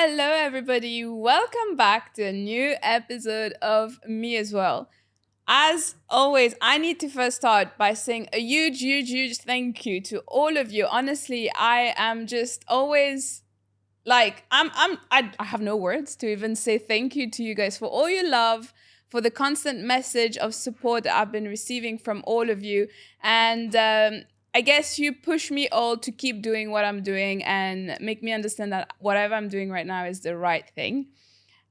Hello, everybody. Welcome back to a new episode of Me as Well. As always, I need to first start by saying a huge, huge, huge thank you to all of you. Honestly, I am just always I have no words to even say thank you to you guys for all your love, for the constant message of support that I've been receiving from all of you. And I guess you push me all to keep doing what I'm doing and make me understand that whatever I'm doing right now is the right thing.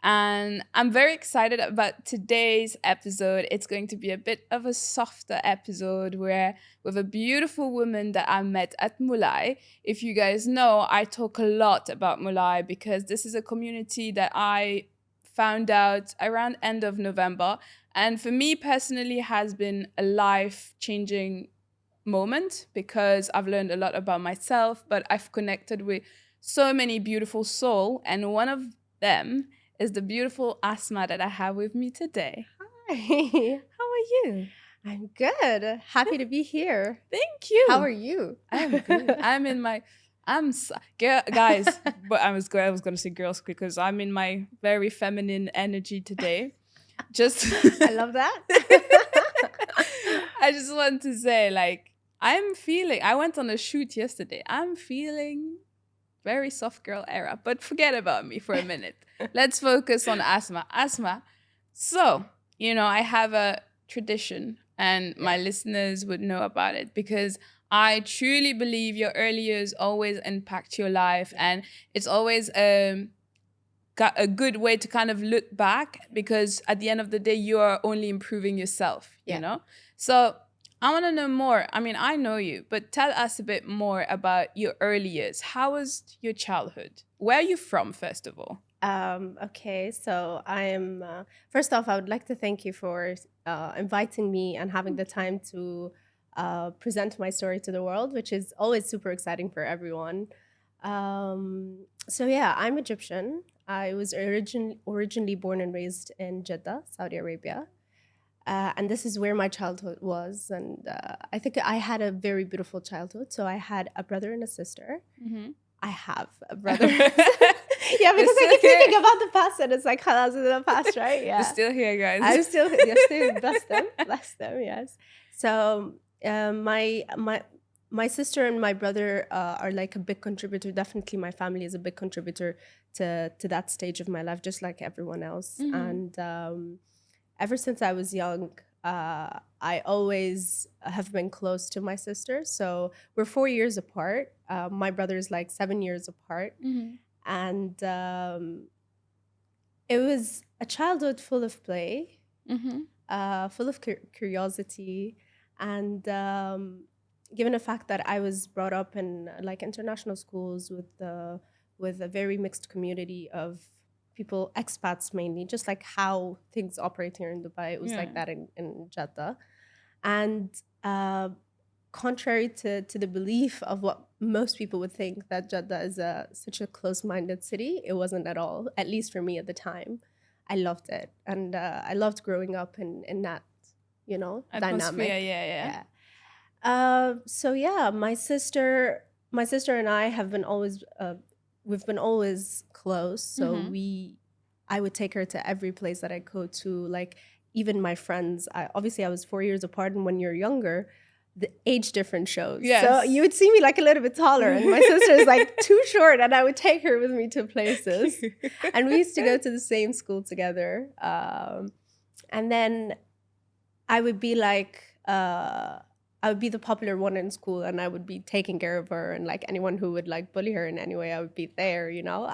And I'm very excited about today's episode. It's going to be a bit of a softer episode where with a beautiful woman that I met at Mulai. If you guys know, I talk a lot about Mulai because this is a community that I found out around end of November. And for me personally has been a life-changing moment because I've learned a lot about myself, but I've connected with so many beautiful souls, and one of them is the beautiful Asma that I have with me today. Hi, How are you? I'm good. Happy to be here. Thank you. How are you? I'm good. I'm in my guys, but I was gonna say girls because I'm in my very feminine energy today. Just I love that. I just want to say, I went on a shoot yesterday. I'm feeling very soft girl era, but forget about me for a minute. Let's focus on Asma. Asma, so, I have a tradition and my listeners would know about it because I truly believe your early years always impact your life, and it's always got a good way to kind of look back because at the end of the day, you are only improving yourself, Yeah. you know? So I want to know more. I mean, I know you, but tell us a bit more about your early years. How was your childhood? Where are you from, first of all? Okay, so I'm first off, I would like to thank you for inviting me and having the time to present my story to the world, which is always super exciting for everyone. So yeah, I'm Egyptian. I was originally born and raised in Jeddah, Saudi Arabia. And this is where my childhood was. And I think I had a very beautiful childhood. So I had a brother and a sister. Mm-hmm. I have a brother. Yeah, because I keep thinking about the past and it's like, halas in the past, right? Yeah. You're still here, guys. I'm still, you're still, bless them, yes. So my sister and my brother are like a big contributor. Definitely my family is a big contributor to that stage of my life, just like everyone else. Mm-hmm. And ever since I was young, I always have been close to my sister. So we're 4 years apart. My brother is like 7 years apart. Mm-hmm. And it was a childhood full of play, full of curiosity. And given the fact that I was brought up in like international schools with a very mixed community of people, expats mainly, just like how things operate here in Dubai. It was like that in Jeddah. And contrary to the belief of what most people would think that Jeddah is such a close-minded city, it wasn't at all, at least for me at the time. I loved it. And I loved growing up in that, Atmosphere, dynamic. yeah. So yeah, my sister and I have been always we've been always close. So I would take her to every place that I go to. Like even my friends. Obviously, I was 4 years apart, and when you're younger, the age difference shows. Yes. So you would see me like a little bit taller, and my sister is like too short, and I would take her with me to places. And we used to go to the same school together. And then I would be like. I would be the popular one in school, and I would be taking care of her, and like anyone who would like bully her in any way, I would be there,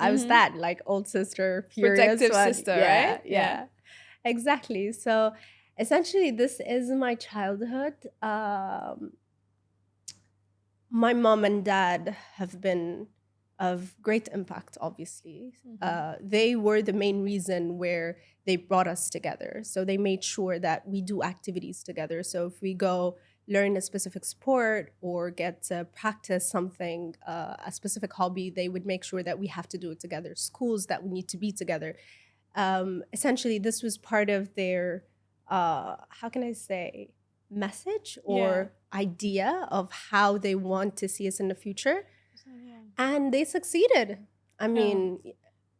I was that like old sister, furious Protective one. sister, Yeah, right? Yeah, exactly. So essentially this is my childhood. My mom and dad have been of great impact, obviously. They were the main reason where they brought us together. So they made sure that we do activities together. So if we go learn a specific sport or get to practice something, a specific hobby, they would make sure that we have to do it together. Schools that we need to be together. Essentially, this was part of their, how can I say, message or idea of how they want to see us in the future. And they succeeded. I mean,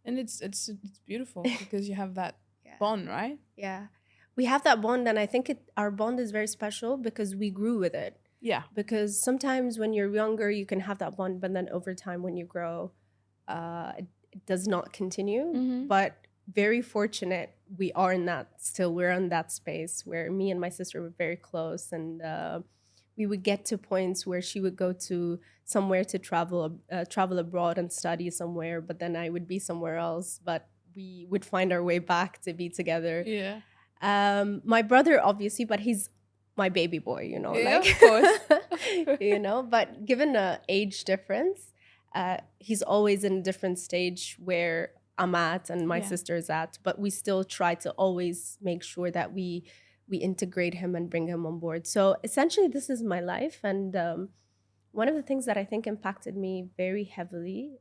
And it's beautiful because you have that Yeah. bond, right? Yeah. We have that bond, and I think our bond is very special because we grew with it. Yeah. Because sometimes when you're younger, you can have that bond, but then over time, when you grow, it does not continue. Mm-hmm. But very fortunate, we are in that still. We're in that space where me and my sister were very close, and we would get to points where she would go to somewhere to travel abroad and study somewhere, but then I would be somewhere else. But we would find our way back to be together. Yeah. My brother, obviously, but he's my baby boy, Yeah, like, of course. but given the age difference, he's always in a different stage where I'm at and my Yeah. sister's at, but we still try to always make sure that we integrate him and bring him on board. So essentially, this is my life. And one of the things that I think impacted me very heavily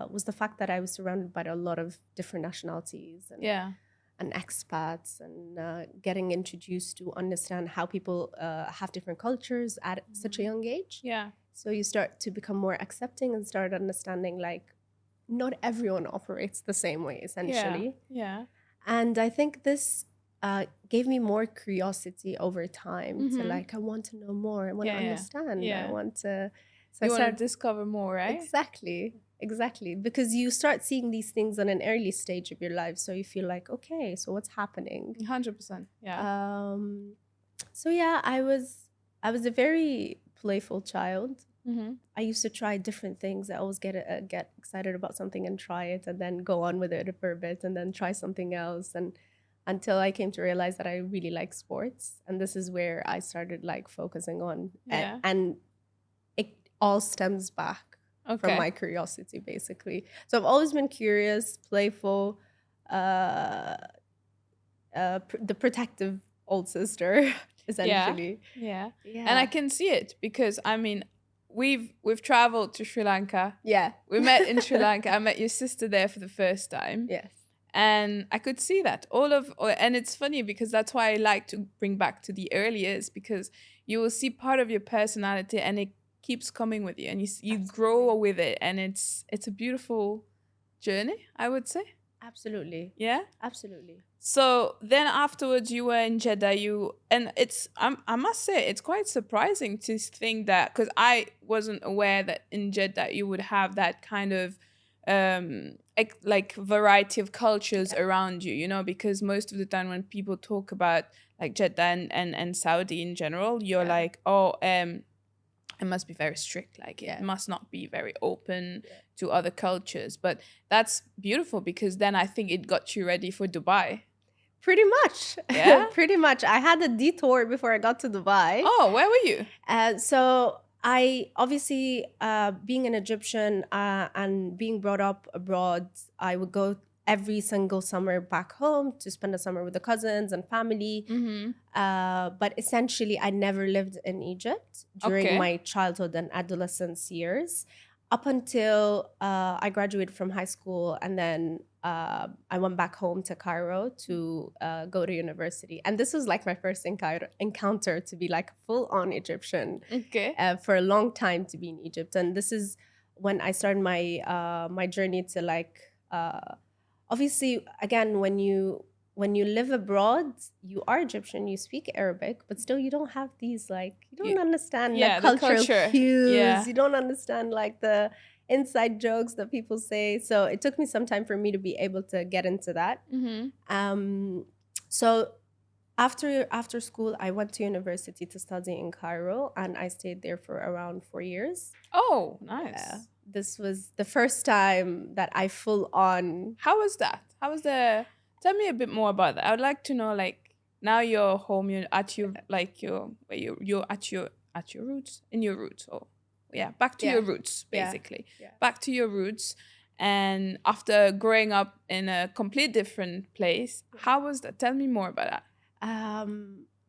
was the fact that I was surrounded by a lot of different nationalities and, Yeah. and expats, and getting introduced to understand how people have different cultures at such a young age. Yeah. So you start to become more accepting and start understanding, like, not everyone operates the same way, essentially. Yeah. And I think this gave me more curiosity over time to, like, I want to know more. I want to understand. Yeah. I want to. So you want to discover more, right? Exactly. Because you start seeing these things in an early stage of your life. So you feel like, okay, so what's happening? 100%. Yeah. So yeah, I was a very playful child. Mm-hmm. I used to try different things. I always get excited about something and try it, and then go on with it for a bit, and then try something else, and until I came to realize that I really like sports, and this is where I started, like, focusing on. And it all stems back from my curiosity, basically. So I've always been curious, playful, the protective old sister, essentially. Yeah. And I can see it because, I mean, we've traveled to Sri Lanka. Yeah. We met in Sri Lanka. I met your sister there for the first time. Yes. And I could see that and it's funny because that's why I like to bring back to the early years, because you will see part of your personality and it keeps coming with you, and you grow with it, and it's a beautiful journey, I would say. Absolutely. Yeah. Absolutely. So then afterwards you were in Jeddah, and I must say it's quite surprising to think that, because I wasn't aware that in Jeddah you would have that kind of like variety of cultures around you, because most of the time when people talk about like Jeddah and Saudi in general, you're like, oh, it must be very strict, like it must not be very open to other cultures. But that's beautiful, because then I think it got you ready for Dubai. Pretty much. Yeah. Pretty much. I had a detour before I got to Dubai. Oh, where were you? So I obviously, being an Egyptian and being brought up abroad, I would go every single summer back home to spend the summer with the cousins and family. Mm-hmm. But essentially, I never lived in Egypt during my childhood and adolescence years, up until I graduated from high school, and then I went back home to Cairo to go to university. And this was like my first encounter to be like full-on Egyptian. For a long time to be in Egypt. And this is when I started my journey to, like, obviously, again, when you live abroad, you are Egyptian, you speak Arabic, but still you don't have these, like, you don't understand the cultural cues. You don't understand, like, the inside jokes that people say. So it took me some time for me to be able to get into that. Mm-hmm. So after school, I went to university to study in Cairo, and I stayed there for around 4 years. Oh, nice. This was the first time that I full on. How was that? Tell me a bit more about that. I would like to know, like, now you're home, you're at your, like, you're at your roots, in your roots, or back to your roots, basically. Back to your roots. And after growing up in a complete different place, how was that? Tell me more about that.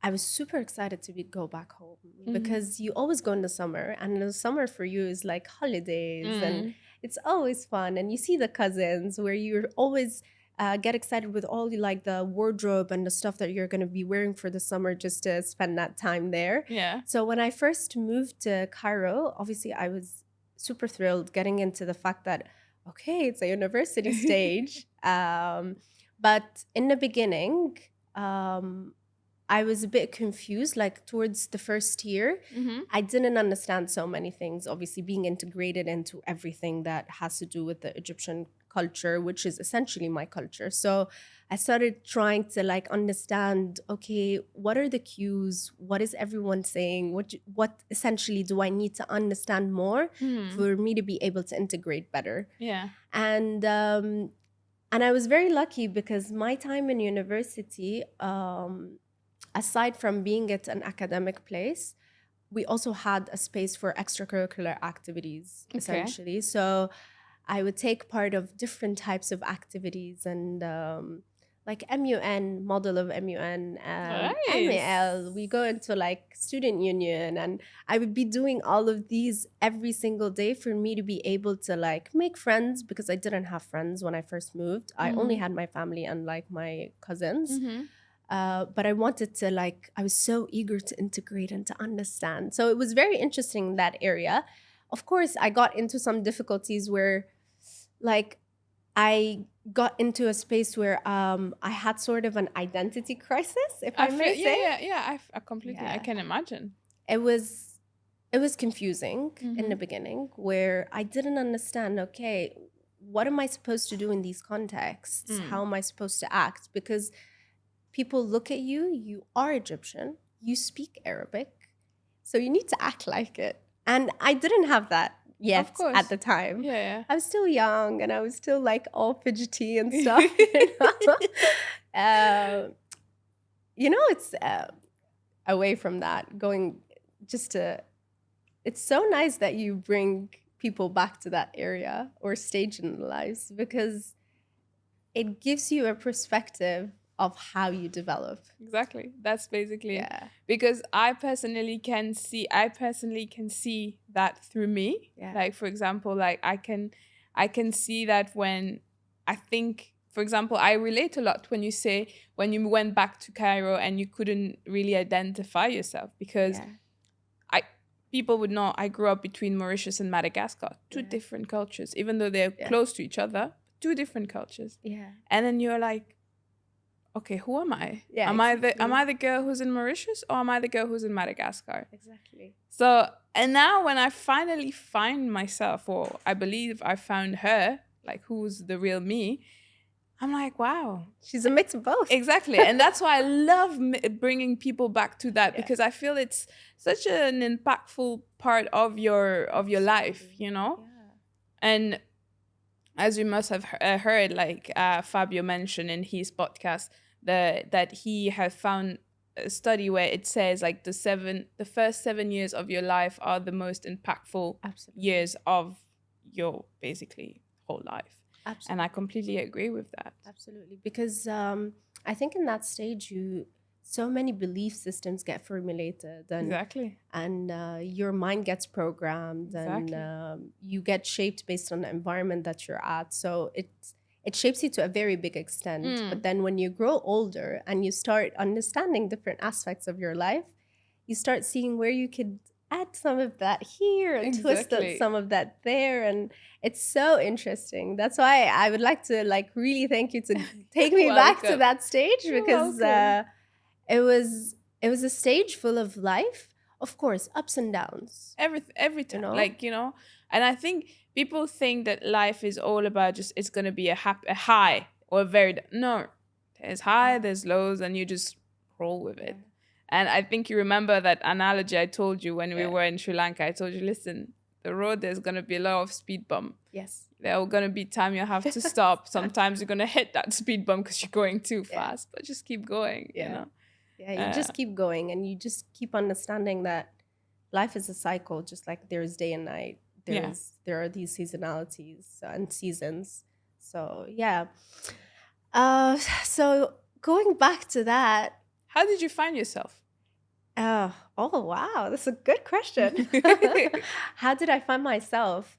I was super excited to go back home, because you always go in the summer, and the summer for you is like holidays, and it's always fun, and you see the cousins where you're always get excited with all the wardrobe and the stuff that you're going to be wearing for the summer, just to spend that time there. Yeah. So when I first moved to Cairo, obviously I was super thrilled getting into the fact that, okay, it's a university stage. But in the beginning, um, I was a bit confused, like towards the first year. I didn't understand so many things, obviously, being integrated into everything that has to do with the Egyptian culture, which is essentially my culture. So I started trying to like understand, okay, what are the cues? What is everyone saying? What essentially do I need to understand more for me to be able to integrate better? Yeah. And I was very lucky because my time in university, aside from being at an academic place, we also had a space for extracurricular activities, Okay. essentially. So I would take part of different types of activities and like MUN, model of MUN, NAL. We Nice. go into like student union, and I would be doing all of these every single day for me to be able to like make friends, because I didn't have friends when I first moved. I only had my family and like my cousins. But I wanted to like, I was so eager to integrate and to understand. So it was very interesting in that area. Of course, I got into some difficulties where like I got into a space where I had sort of an identity crisis, if I may Yeah, say. yeah, yeah. I completely, I Yeah. can imagine. It was it was confusing in the Mm-hmm. beginning, where I didn't understand, okay, what am I supposed to do in these contexts? How am I supposed to act? Because people look at you, you are Egyptian, you speak Arabic, so you need to act like it. And I didn't have that Of yet at course. the time. Yeah, I was still young and I was still like all fidgety and stuff. yeah. Uh, it's away from that, going just to, it's so nice that you bring people back to that area or stage in their lives, because it gives you a perspective of how you develop. Exactly. That's basically it. Yeah. Because I personally can see that through me. Yeah. Like for example, like I can see that when I think, for example, I relate a lot when you say when you went back to Cairo and you couldn't really identify yourself, because Yeah. I people would know I grew up between Mauritius and Madagascar, two Yeah. different cultures, even though they're Yeah. close to each other, two different cultures. Yeah. And then you're like, okay, who am I? Yeah, Am exactly. I the girl who's in Mauritius, or am I the girl who's in Madagascar? Exactly. So, and now when I finally find myself, or I believe I found her, like who's the real me, I'm like, wow. She's a mix of both. Exactly. And that's why I love bringing people back to that, Yeah. because I feel it's such an impactful part of your life, you know? Yeah. And as you must have heard, like Fabio mentioned in his podcast, that he has found a study where it says like the first 7 years of your life are the most impactful Absolutely. years of your basically whole life. Absolutely. And I completely agree with that. Absolutely. Because I think in that stage, so many belief systems get formulated, and Exactly. and your mind gets programmed, Exactly. and you get shaped based on the environment that you're at. So it shapes you to a very big extent. But then when you grow older and you start understanding different aspects of your life, you start seeing where you could add some of that here and twist Exactly. some of that there, and it's so interesting. That's why I would like to like really thank you to take me back to Welcome. that stage, You're because welcome. it was a stage full of life, of course, ups and downs. Every time, You know? like, you know, and I think people think that life is all about just it's gonna be a high or a very no. There's high, there's lows, and you just roll with it. And I think you remember that analogy I told you when we were in Sri Lanka. I told you, listen, the road, there's gonna be a lot of speed bump. Yes. There are gonna be time you have to stop. Sometimes you're gonna hit that speed bump because you're going too fast, but just keep going. You know. Yeah, you just keep going, and you just keep understanding that life is a cycle, just like there's day and night. There are these seasonalities and seasons. So yeah. So going back to that. How did you find yourself? Oh wow, that's a good question. How did I find myself?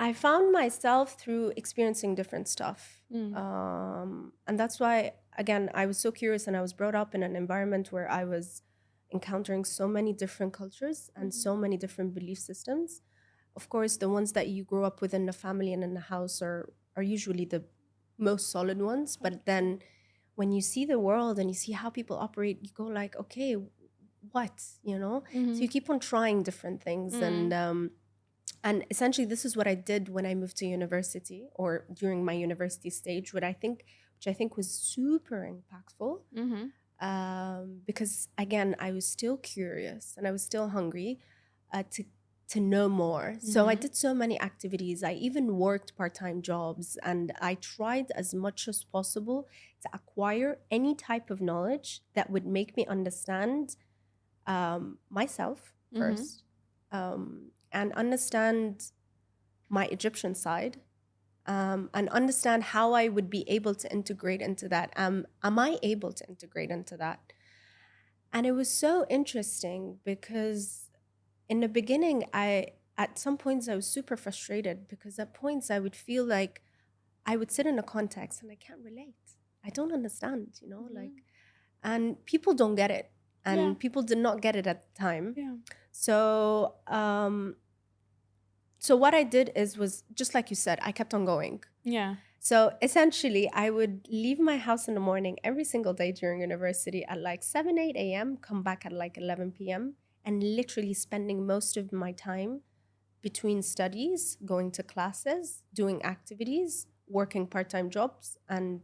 I found myself through experiencing different stuff. And that's why, again, I was so curious, and I was brought up in an environment where I was encountering so many different cultures and so many different belief systems. of course, the ones that you grow up within the family and in the house are usually the most solid ones. But then when you see the world and you see how people operate, you go like, okay, what, you know? So you keep on trying different things. And essentially this is what I did when I moved to university, or during my university stage, which I think was super impactful. Because again, I was still curious and I was still hungry to know more. So I did so many activities. I even worked part-time jobs, and I tried as much as possible to acquire any type of knowledge that would make me understand myself first, and understand my Egyptian side, and understand how I would be able to integrate into that. Am I able to integrate into that? And it was so interesting because in the beginning, at some points I was super frustrated, because at points I would feel like I would sit in a context and I can't relate. I don't understand, like, and people don't get it. And people did not get it at the time. So, so what I did was just like you said, I kept on going. So essentially, I would leave my house in the morning every single day during university at like 7, 8 a.m., come back at like 11 p.m., and literally spending most of my time between studies, going to classes, doing activities, working part-time jobs, and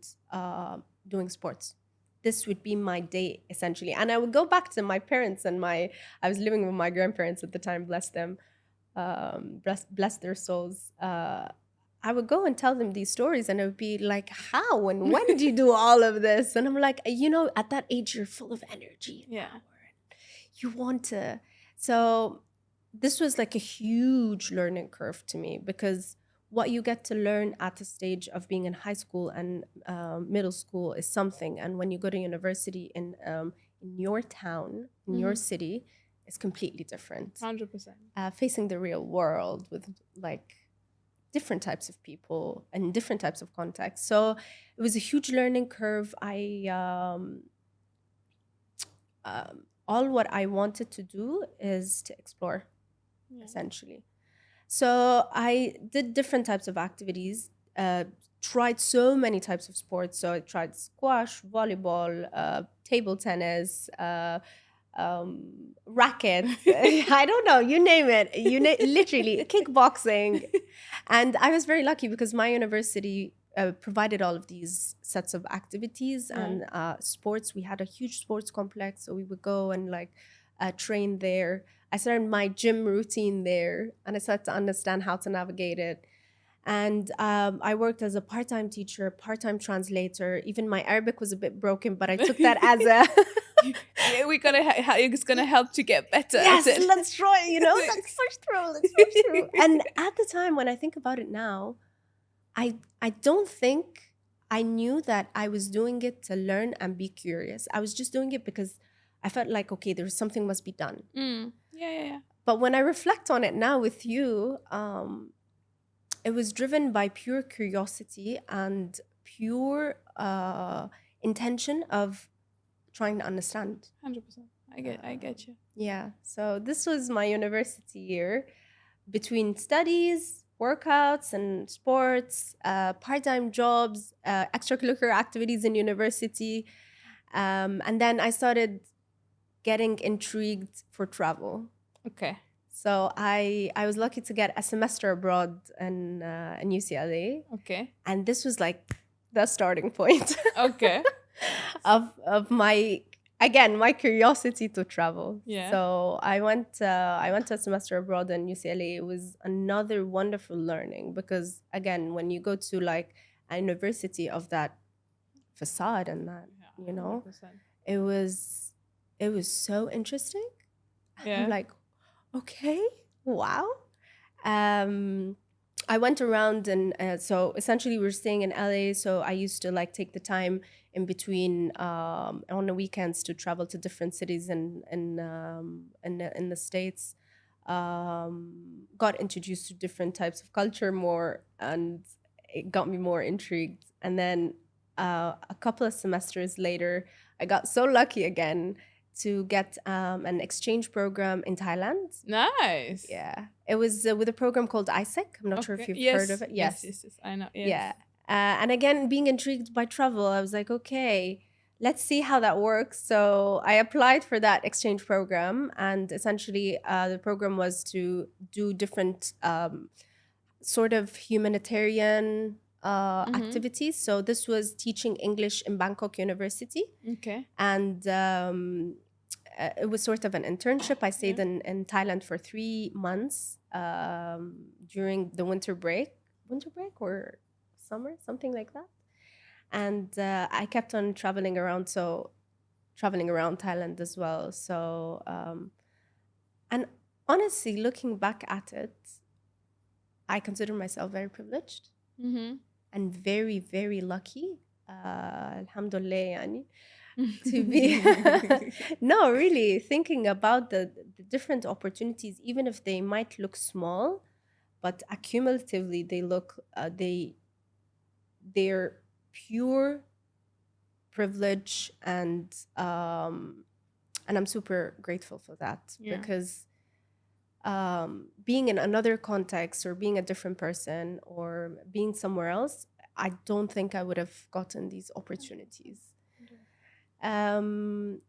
doing sports. This would be my day, essentially. And I would go back to my parents and I was living with my grandparents at the time, bless them, bless their souls. I would go and tell them these stories, and it would be like, how and when did you do all of this? And I'm like, at that age, you're full of energy and power. You want to. So this was like a huge learning curve to me, because what you get to learn at the stage of being in high school and middle school is something. And when you go to university in your town, in your city, it's completely different. 100%. Facing the real world with like different types of people and different types of contexts. So it was a huge learning curve. All what I wanted to do is to explore, essentially. So I did different types of activities, tried so many types of sports. So I tried squash, volleyball, table tennis, racket, I don't know, you name it, literally kickboxing. And I was very lucky because my university provided all of these sets of activities and sports. We had a huge sports complex, so we would go and like train there. I started my gym routine there, and I started to understand how to navigate it. And I worked as a part-time teacher, part-time translator. Even my Arabic was a bit broken, but I took that as a... It's gonna help to get better. Yes, let's try, let's push through. And at the time, when I think about it now, I don't think I knew that I was doing it to learn and be curious. I was just doing it because I felt like, okay, there's something must be done. Yeah. But when I reflect on it now with you, it was driven by pure curiosity and pure intention of trying to understand. 100%. I get you. Yeah. So this was my university year, between studies, workouts and sports, part-time jobs, extracurricular activities in university. And then I started getting intrigued for travel. Okay. So I was lucky to get a semester abroad in UCLA. Okay. And this was like the starting point. Okay. of my curiosity to travel. Yeah. So I went to a semester abroad in UCLA. It was another wonderful learning, because again, when you go to like a university of that facade and that, 100%. it was so interesting. Yeah. I'm like, okay, wow. I went around, and so essentially we were staying in LA. So I used to like take the time in between on the weekends to travel to different cities in the States. Got introduced to different types of culture more, and it got me more intrigued. And then a couple of semesters later, I got so lucky again to get an exchange program in Thailand. Nice. Yeah, it was with a program called ISEC. I'm not sure if Okay. you've heard Yes. of it. Yes. Yes. Yes. Yes. I know. Yes. Yeah. And again, being intrigued by travel, I was like, okay, let's see how that works. So I applied for that exchange program, and essentially, the program was to do different sort of humanitarian Mm-hmm. activities. So this was teaching English in Bangkok University, Okay. and it was sort of an internship. I stayed Yeah. in Thailand for 3 months during the winter break or summer, something like that. And I kept on traveling around Thailand as well. So, and honestly, looking back at it, I consider myself very privileged Mm-hmm. and very, very lucky. Alhamdulillah, yani, to be no, really thinking about the different opportunities, even if they might look small, but accumulatively they look they're pure privilege, and I'm super grateful for that, Yeah. because being in another context or being a different person or being somewhere else, I don't think I would have gotten these opportunities. And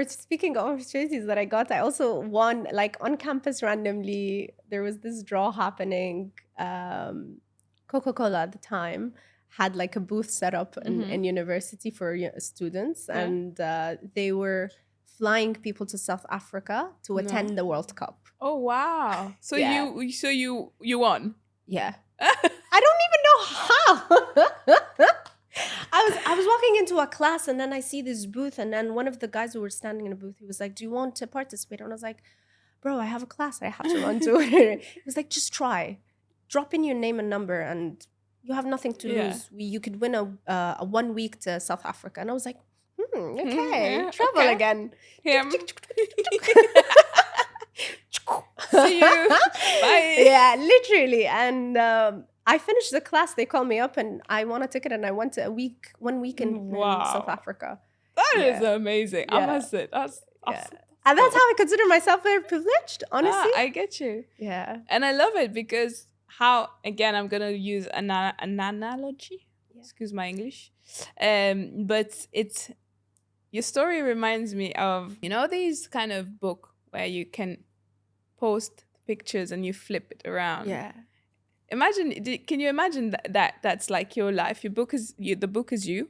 speaking of opportunities that I got, I also won, like on campus randomly. There was this draw happening. Coca-Cola at the time had like a booth set up Mm-hmm. in university for students, Yeah. and they were flying people to South Africa to No. attend the World Cup. Oh wow. So Yeah. you won. Yeah. I don't even know how. I was walking into a class, and then I see this booth, and then one of the guys who were standing in a booth, he was like, "Do you want to participate?" And I was like, "Bro, I have a class I have to run to." He was like, "Just try. Drop in your name and number, and you have nothing to Yeah. lose. You could win a 1 week to South Africa." And I was like, okay, Yeah, travel okay. again. Him. See you. Bye. Yeah, literally. And I finished the class. They called me up, and I won a ticket, and I went to 1 week in South Wow. Africa. That is Yeah. amazing. I Yeah. must say that's Yeah. awesome. And that's how I consider myself very privileged, honestly. I get you. Yeah. And I love it because how, again, I'm gonna use an analogy. Yeah. Excuse my English. But it's your story reminds me of, these kind of book where you can post pictures and you flip it around. Yeah. Can you imagine that's like your life? The book is you,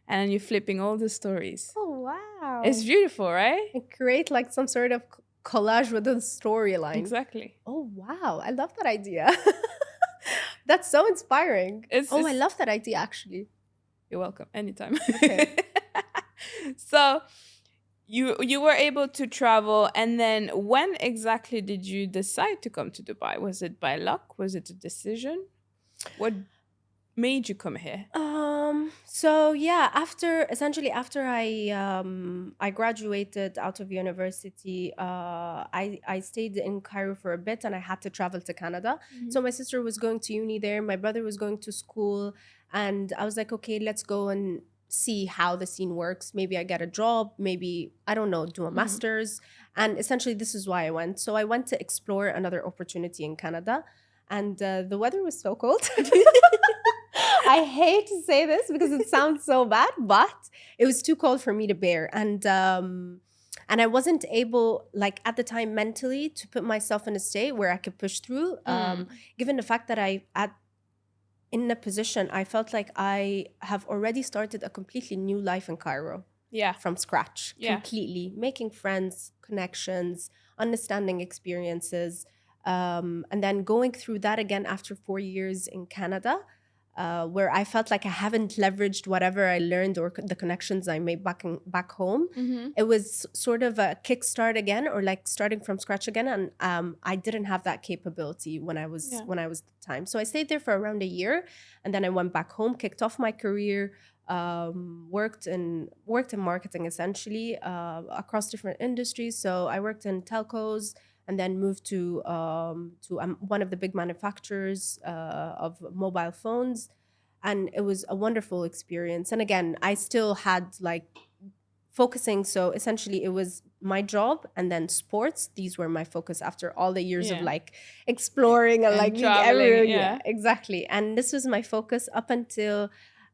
and then you're flipping all the stories. Oh, wow. It's beautiful, right? And create like some sort of collage with a storyline. Exactly. Oh, wow. I love that idea. That's so inspiring. I love that idea, actually. You're welcome. Anytime. Okay. So you were able to travel, and then when exactly did you decide to come to Dubai? Was it by luck? Was it a decision? What made you come here? So yeah, after I graduated out of university, I stayed in Cairo for a bit, and I had to travel to Canada. Mhm. So my sister was going to uni there, my brother was going to school, and I was like, okay, let's go and see how the scene works. Maybe I get a job, maybe I don't know, do a master's. And essentially this is why I went. So I went to explore another opportunity in Canada, and the weather was so cold. I hate to say this because it sounds so bad, but it was too cold for me to bear. And I wasn't able, like at the time mentally, to put myself in a state where I could push through. Given the fact that in a position, I felt like I have already started a completely new life in Cairo. Yeah. From scratch. Yeah. Completely. Making friends, connections, understanding experiences. And then going through that again after 4 years in Canada, where I felt like I haven't leveraged whatever I learned or the connections I made back home. Mm-hmm. It was sort of a kickstart again, or like starting from scratch again. And I didn't have that capability when I was the time. So I stayed there for around a year, and then I went back home, kicked off my career, worked in marketing essentially across different industries. So I worked in telcos, and then moved to one of the big manufacturers of mobile phones. And it was a wonderful experience. And again, I still had like focusing. So essentially it was my job and then sports. These were my focus after all the years of like exploring and like being traveling. everywhere. Yeah, exactly. And this was my focus up until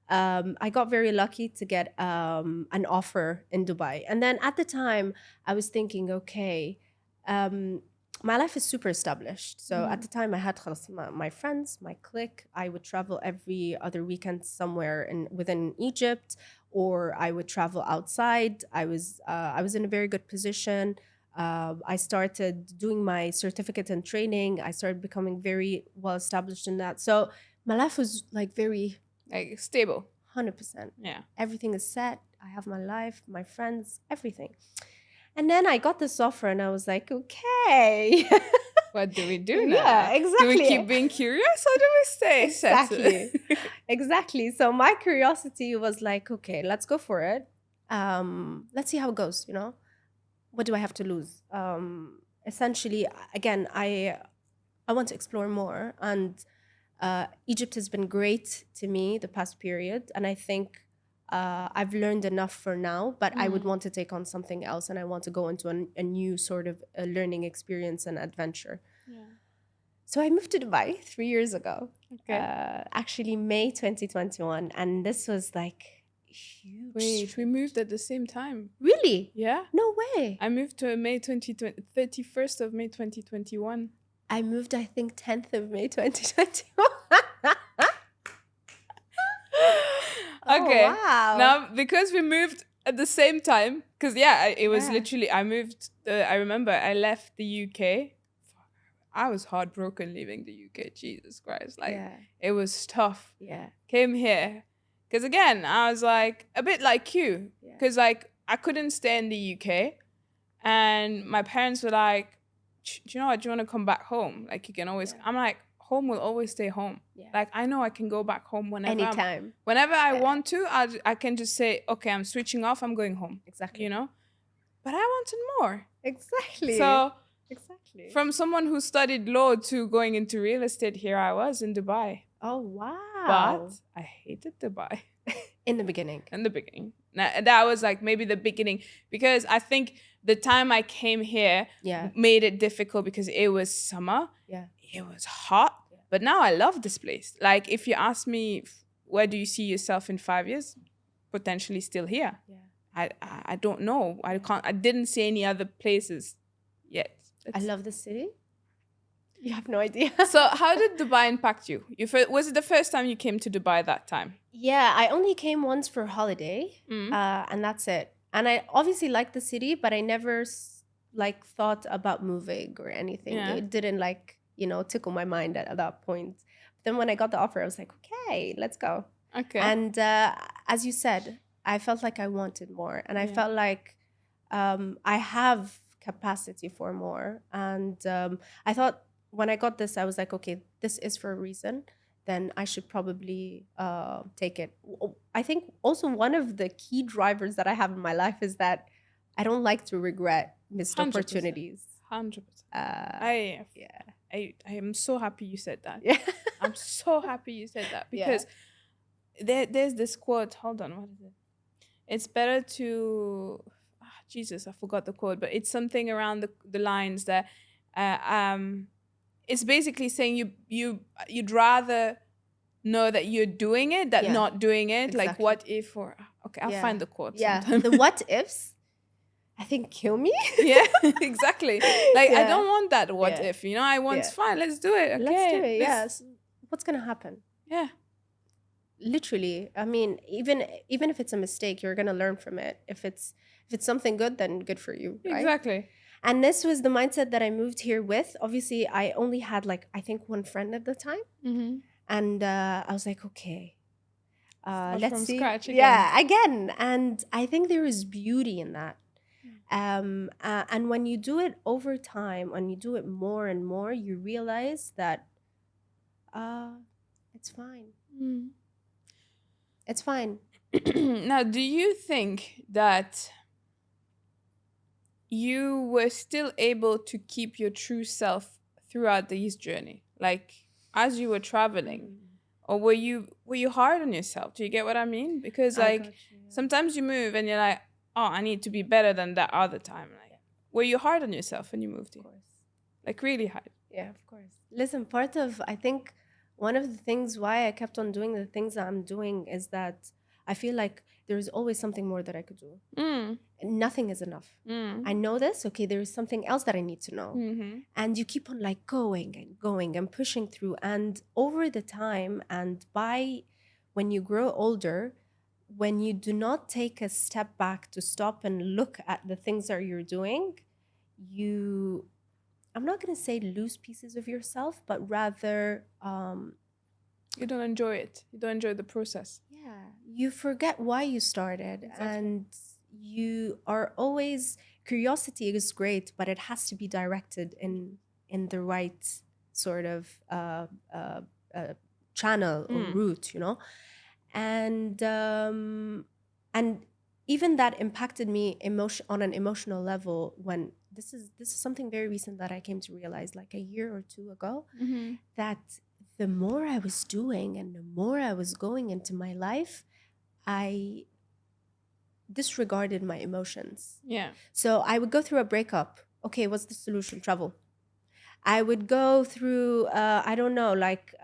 I got very lucky to get an offer in Dubai. And then at the time I was thinking, okay, my life is super established. So at the time I had خلاص my friends, my clique. I would travel every other weekend somewhere within Egypt, or I would travel outside. I was in a very good position. I started doing my certificate and training. I started becoming very well established in that. So my life was like very like stable. 100%. Yeah. Everything is set. I have my life, my friends, everything. And then I got this offer and I was like, okay. What do we do now? Yeah, exactly. Do we keep being curious or do we stay Exactly. Exactly. So my curiosity was like, okay, let's go for it. Let's see how it goes, you know? What do I have to lose? Essentially, again, I want to explore more. And Egypt has been great to me the past period. And I think I've learned enough for now, but I would want to take on something else. And I want to go into a new sort of learning experience and adventure. Yeah. So I moved to Dubai 3 years ago. Okay. Actually, May 2021. And this was like huge. Wait, we moved at the same time. Really? Yeah. No way. I moved to May 31st of May 2021. I moved, I think, 10th of May 2021. Okay. Oh, wow. Now, because we moved at the same time, because it was literally, I moved, I remember I left the UK. I was heartbroken leaving the UK. Jesus Christ. Like, it was tough. Yeah. Came here. Because again, I was like, a bit like you. Because like, I couldn't stay in the UK. And my parents were like, do you know what? Do you want to come back home? Like, you can always, I'm like, home will always stay home. Yeah. Like, I know I can go back home whenever whenever I want to. I can just say, okay, I'm switching off. I'm going home. Exactly. You know? But I wanted more. Exactly. So, from someone who studied law to going into real estate, here I was in Dubai. Oh, wow. But I hated Dubai. In the beginning. Now, that was like maybe the beginning. Because I think the time I came here made it difficult because it was summer. Yeah. It was hot. Yeah. But now I love this place. Like, if you ask me, where do you see yourself in 5 years? Potentially still here. Yeah. I don't know. I didn't see any other places yet. I love the city. You have no idea. So how did Dubai impact you? Was it the first time you came to Dubai that time? Yeah, I only came once for holiday, and that's it. And I obviously liked the city, but I never like thought about moving or anything. Yeah. It didn't tickle my mind at that point. But then when I got the offer, I was like, okay, let's go. Okay. And as you said, I felt like I wanted more, and I felt like I have capacity for more. And I thought when I got this, I was like, okay, this is for a reason. Then I should probably take it. I think also one of the key drivers that I have in my life is that I don't like to regret missed 100%. Opportunities. 100%. I am so happy you said that. Yeah. I'm so happy you said that because there's this quote. Hold on, what is it? It's better to... Jesus, I forgot the quote, but it's something around the lines that... it's basically saying you'd rather know that you're doing it than not doing it. Exactly. Like, what if, or okay, I'll find the quote. Yeah, the what ifs, I think, kill me. Yeah, exactly. Like, I don't want that what if, you know. I want fine, let's do it. Okay, let's do it. Yes. What's gonna happen? Yeah, literally. I mean, even if it's a mistake, you're gonna learn from it. If it's something good, then good for you. Right? Exactly. And this was the mindset that I moved here with. Obviously, I only had I think one friend at the time. Mm-hmm. And I was like, okay, let's see. Scratch again. Yeah, again. And I think there is beauty in that. And when you do it over time, when you do it more and more, you realize that it's fine. Mm. It's fine. Now, do you think that you were still able to keep your true self throughout this journey, like as you were traveling, or were you hard on yourself? Do you get what I mean? Because sometimes you move and you're like, oh, I need to be better than that other time. Like, were you hard on yourself when you moved here? Of course. Like really hard? Yeah, of course. Listen, part of, I think one of the things why I kept on doing the things that I'm doing is that I feel like there is always something more that I could do. Mm. Nothing is enough. I know this. Okay, there is something else that I need to know. Mm-hmm. And you keep on like going and going and pushing through. And over the time, and by when you grow older, when you do not take a step back to stop and look at the things that you're doing, you, I'm not going to say lose pieces of yourself, but rather, you don't enjoy it. You don't enjoy the process. yeah, you forget why you started. Exactly. And you are always, curiosity is great, but it has to be directed in the right sort of channel or route, you know. And even that impacted me on an emotional level when this is something very recent that I came to realize like a year or two ago, that the more I was doing and the more I was going into my life, I disregarded my emotions. Yeah. So I would go through a breakup. Okay, what's the solution? Travel. I would go through, I don't know, like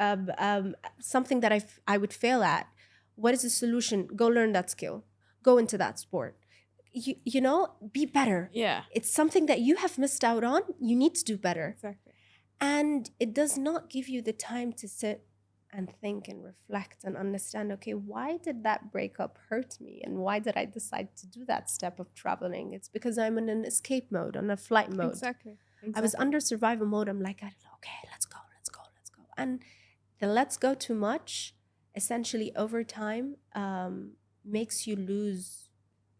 something that I would fail at. What is the solution? Go learn that skill. Go into that sport. You know, be better. Yeah. It's something that you have missed out on. You need to do better. Exactly. And it does not give you the time to sit and think and reflect and understand, okay, why did that breakup hurt me? And why did I decide to do that step of traveling? It's because I'm in an escape mode, on a flight mode. Exactly. I was under survival mode. I'm like, okay, let's go. And the let's go too much, essentially over time, makes you lose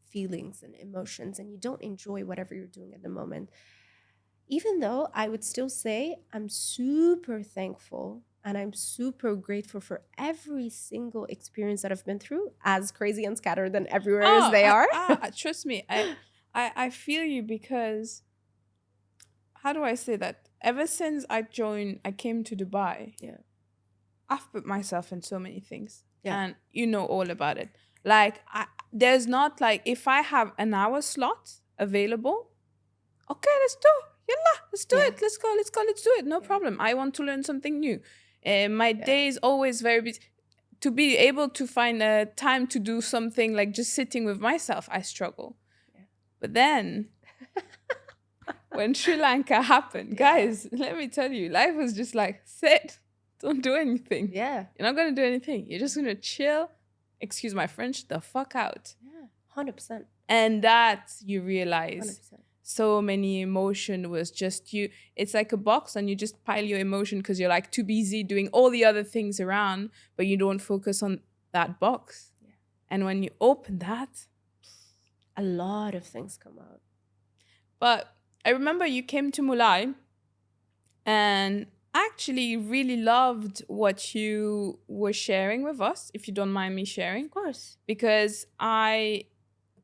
feelings and emotions, and you don't enjoy whatever you're doing at the moment. Even though I would still say I'm super thankful and I'm super grateful for every single experience that I've been through, as crazy and scattered and everywhere as they are. Trust me, I feel you, because how do I say that? Ever since I came to Dubai, Yeah. I've put myself in so many things. Yeah. And you know all about it. Like, there's not like, if I have an hour slot available, okay, let's do it. Yalla, let's do it. Let's go, let's do it. No problem. I want to learn something new. My day is always very busy. To be able to find a time to do something like just sitting with myself, I struggle. Yeah. But then when Sri Lanka happened, guys, let me tell you, life was just like, sit, don't do anything. Yeah. You're not going to do anything. You're just going to chill, excuse my French, the fuck out. Yeah, 100%. And that you realize 100%. So many emotion was just you. It's like a box and you just pile your emotion because you're like too busy doing all the other things around, but you don't focus on that box. Yeah. And when you open that, a lot of things come out. But I remember you came to Mulai and actually really loved what you were sharing with us, if you don't mind me sharing. Of course. Because I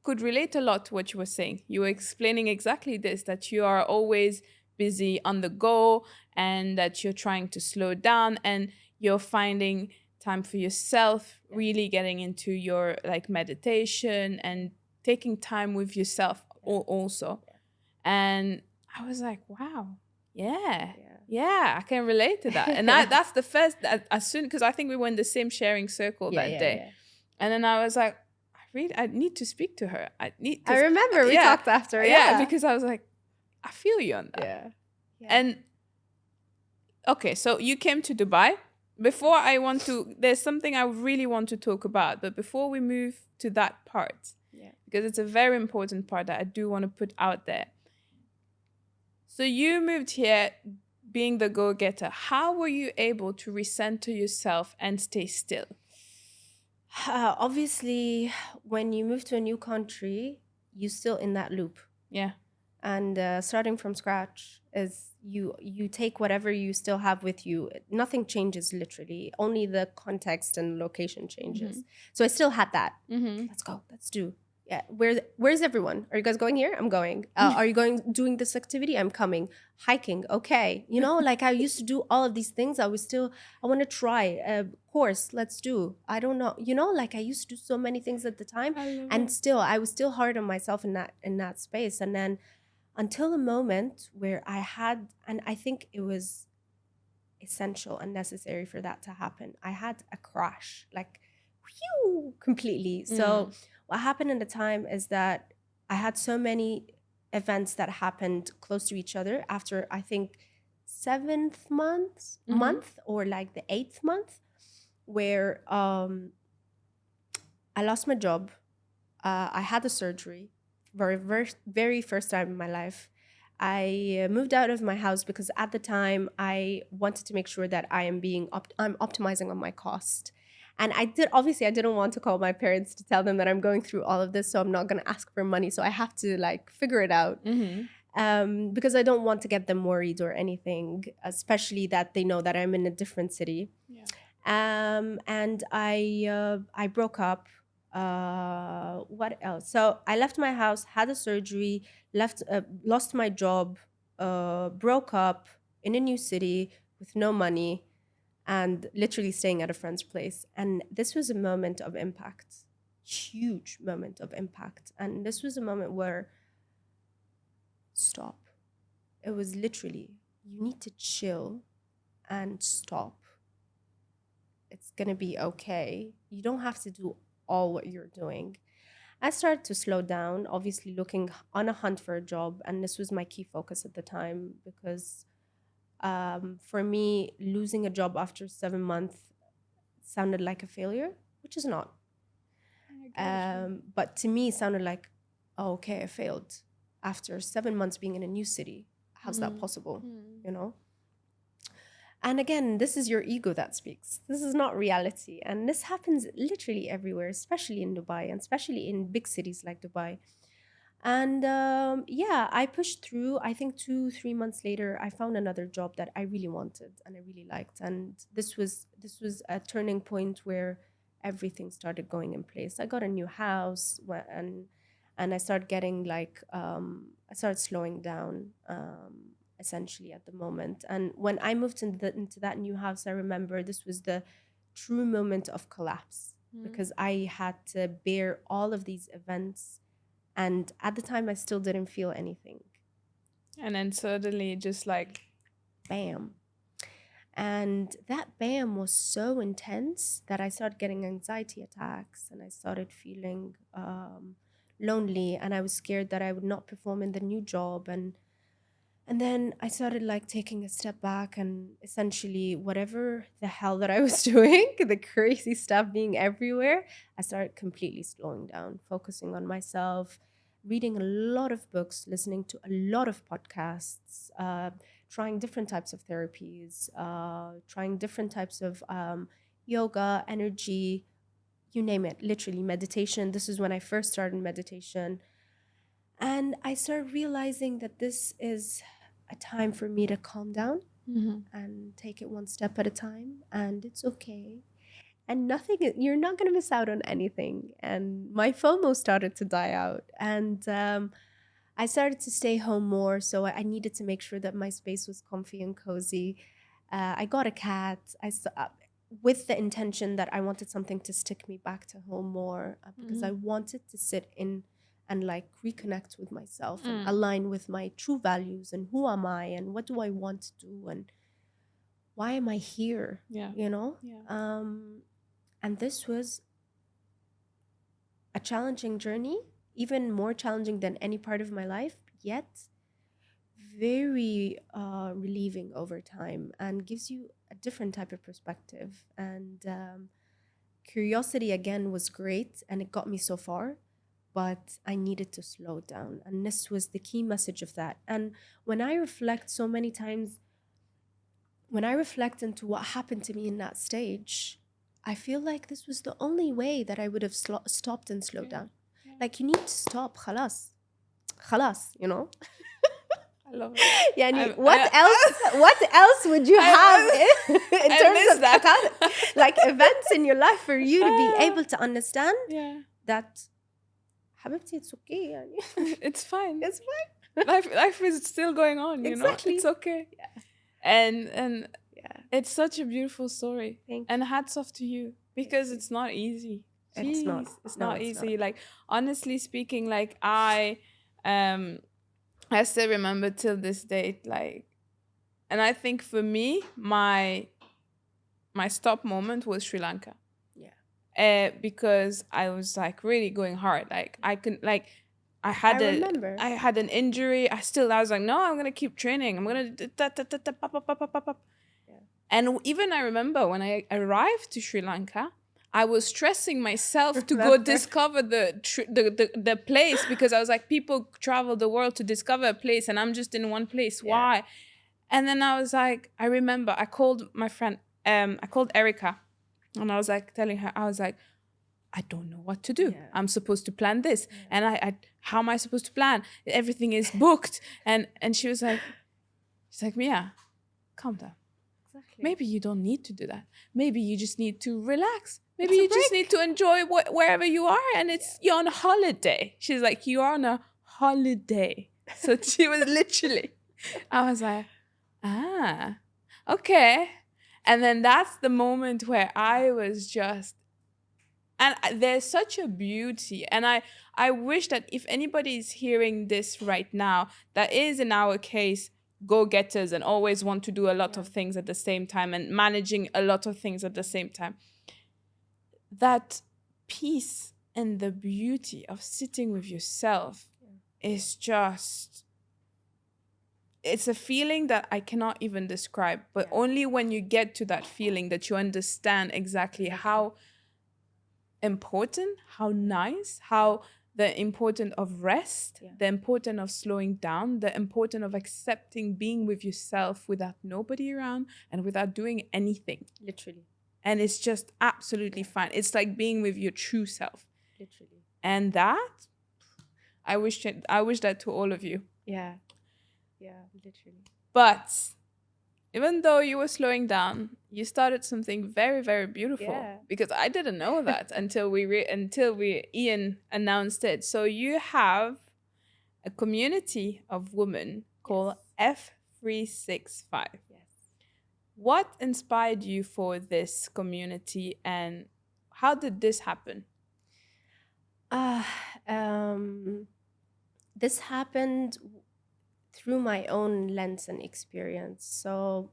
could relate a lot to what you were saying. You were explaining exactly this, that you are always busy on the go and that you're trying to slow down and you're finding time for yourself, really getting into your like meditation and taking time with yourself also. Yeah. And I was like, wow, yeah, I can relate to that. And that's the first, as soon, because I think we were in the same sharing circle that day. Yeah. And then I was like, I need to speak to her. I remember we talked after. Yeah, because I was like, I feel you on that. Yeah. And okay, so you came to Dubai. Before there's something I really want to talk about, but before we move to that part, because it's a very important part that I do want to put out there. So you moved here being the go-getter. How were you able to recenter yourself and stay still? Obviously, when you move to a new country, you're still in that loop. Yeah. And starting from scratch is you take whatever you still have with you. Nothing changes literally. Only the context and location changes. Mm-hmm. So I still had that. Mm-hmm. Let's go. Let's do. Yeah, where's everyone? Are you guys going here? I'm going. Are you doing this activity? I'm coming. Hiking, okay. Like I used to do all of these things. I want to try a course. Let's do. I don't know. Like I used to do so many things at the time, and still I was still hard on myself in that space. And then until a moment where I had, and I think it was essential and necessary for that to happen. I had a crash, like, whew, completely. So what happened in the time is that I had so many events that happened close to each other after, I think, seventh month or like the 8th month, where I lost my job. I had a surgery, very first time in my life. I moved out of my house because at the time I wanted to make sure that I'm optimizing on my cost. And I didn't want to call my parents to tell them that I'm going through all of this, so I'm not going to ask for money. So I have to like figure it out. Because I don't want to get them worried or anything, especially that they know that I'm in a different city. Yeah. And I broke up. What else? So I left my house, had a surgery, lost my job, broke up in a new city with no money, and literally staying at a friend's place. And this was a moment of impact, huge moment of impact. And this was a moment where stop. It was literally, you need to chill and stop. It's gonna be okay. You don't have to do all what you're doing. I started to slow down, obviously looking on a hunt for a job, and this was my key focus at the time because for me, losing a job after 7 months sounded like a failure, which is not. But to me, it sounded like, oh, okay, I failed after 7 months being in a new city. How's that possible? And again, this is your ego that speaks. This is not reality. And this happens literally everywhere, especially in Dubai and especially in big cities like Dubai. And I pushed through. I think 2-3 months later, I found another job that I really wanted and I really liked. And this was a turning point where everything started going in place. I got a new house and I started getting like, I started slowing down. Essentially at the moment. And when I moved into that new house, I remember this was the true moment of collapse because I had to bear all of these events. And at the time, I still didn't feel anything. And then suddenly just like, bam. And that bam was so intense that I started getting anxiety attacks and I started feeling lonely, and I was scared that I would not perform in the new job. And then I started like taking a step back, and essentially whatever the hell that I was doing, the crazy stuff being everywhere, I started completely slowing down, focusing on myself, reading a lot of books, listening to a lot of podcasts, trying different types of therapies, trying different types of yoga, energy, you name it, literally meditation. This is when I first started meditation. And I started realizing that this is a time for me to calm down and take it one step at a time. And it's okay. And you're not going to miss out on anything. And my FOMO started to die out. And I started to stay home more. So I needed to make sure that my space was comfy and cozy. I got a cat. With the intention that I wanted something to stick me back to home more because I wanted to sit in and like reconnect with myself and align with my true values and who am I and what do I want to do and why am I here? Yeah. And this was a challenging journey, even more challenging than any part of my life, yet very relieving over time and gives you a different type of perspective. And curiosity again was great and it got me so far. But I needed to slow down. And this was the key message of that. And when I reflect so many times, when I reflect into what happened to me in that stage, I feel like this was the only way that I would have stopped and slowed down. Yeah. Like, you need to stop. Khalas, you know? I love it. Yeah, what else would you have in terms of that? Like events in your life for you to be able to understand that حبيبتي, it's okay يعني. It's fine. It's fine. Life is still going on, you know? Exactly. It's okay. Yeah. And Yeah. it's such a beautiful story. Thank and hats off to you, because you. it's not easy. It's not. Jeez, it's No, not it's easy. not. Like, honestly speaking, like I still remember till this date, like, and I think for me, my stop moment was Sri Lanka. Yeah. Because I was like really going hard. Like, I couldn't, like, I remember. had an injury. I was like, no, I'm gonna keep training. I'm gonna pop, pop, pop, pop, pop, pop. Yeah. And even I remember when I arrived to Sri Lanka, I was stressing myself to go discover the place, because I was like, people travel the world to discover a place, and I'm just in one place. Yeah. Why? And then I was like, I remember I called my friend, I called Erica, and I was like telling her, I was like, I don't know what to do. Yeah. I'm supposed to plan this. Yeah. And I how am I supposed to plan? Everything is booked. And she was like, Mia, calm down. Exactly. Maybe you don't need to do that. Maybe you just need to relax. Maybe It's a you just break. need to enjoy wherever you are, and it's you're on a holiday. She's like, you're on a holiday. So she was literally, I was like, ah, okay. And then that's the moment where I was just, and there's such a beauty. And I wish that if anybody is hearing this right now, that is in our case, go-getters and always want to do a lot of things at the same time and managing a lot of things at the same time, that peace and the beauty of sitting with yourself is just, it's a feeling that I cannot even describe, but only when you get to that feeling that you understand exactly how important, how nice, how the importance of rest, the importance of slowing down, the importance of accepting being with yourself without nobody around and without doing anything. Literally. And it's just absolutely fine. It's like being with your true self. Literally. And that, I wish that to all of you. Yeah. Yeah, literally. But even though you were slowing down, you started something very, very beautiful. Yeah. Because I didn't know that until Ian announced it. So you have a community of women called F365. Yes. What inspired you for this community, and how did this happen? This happened through my own lens and experience. So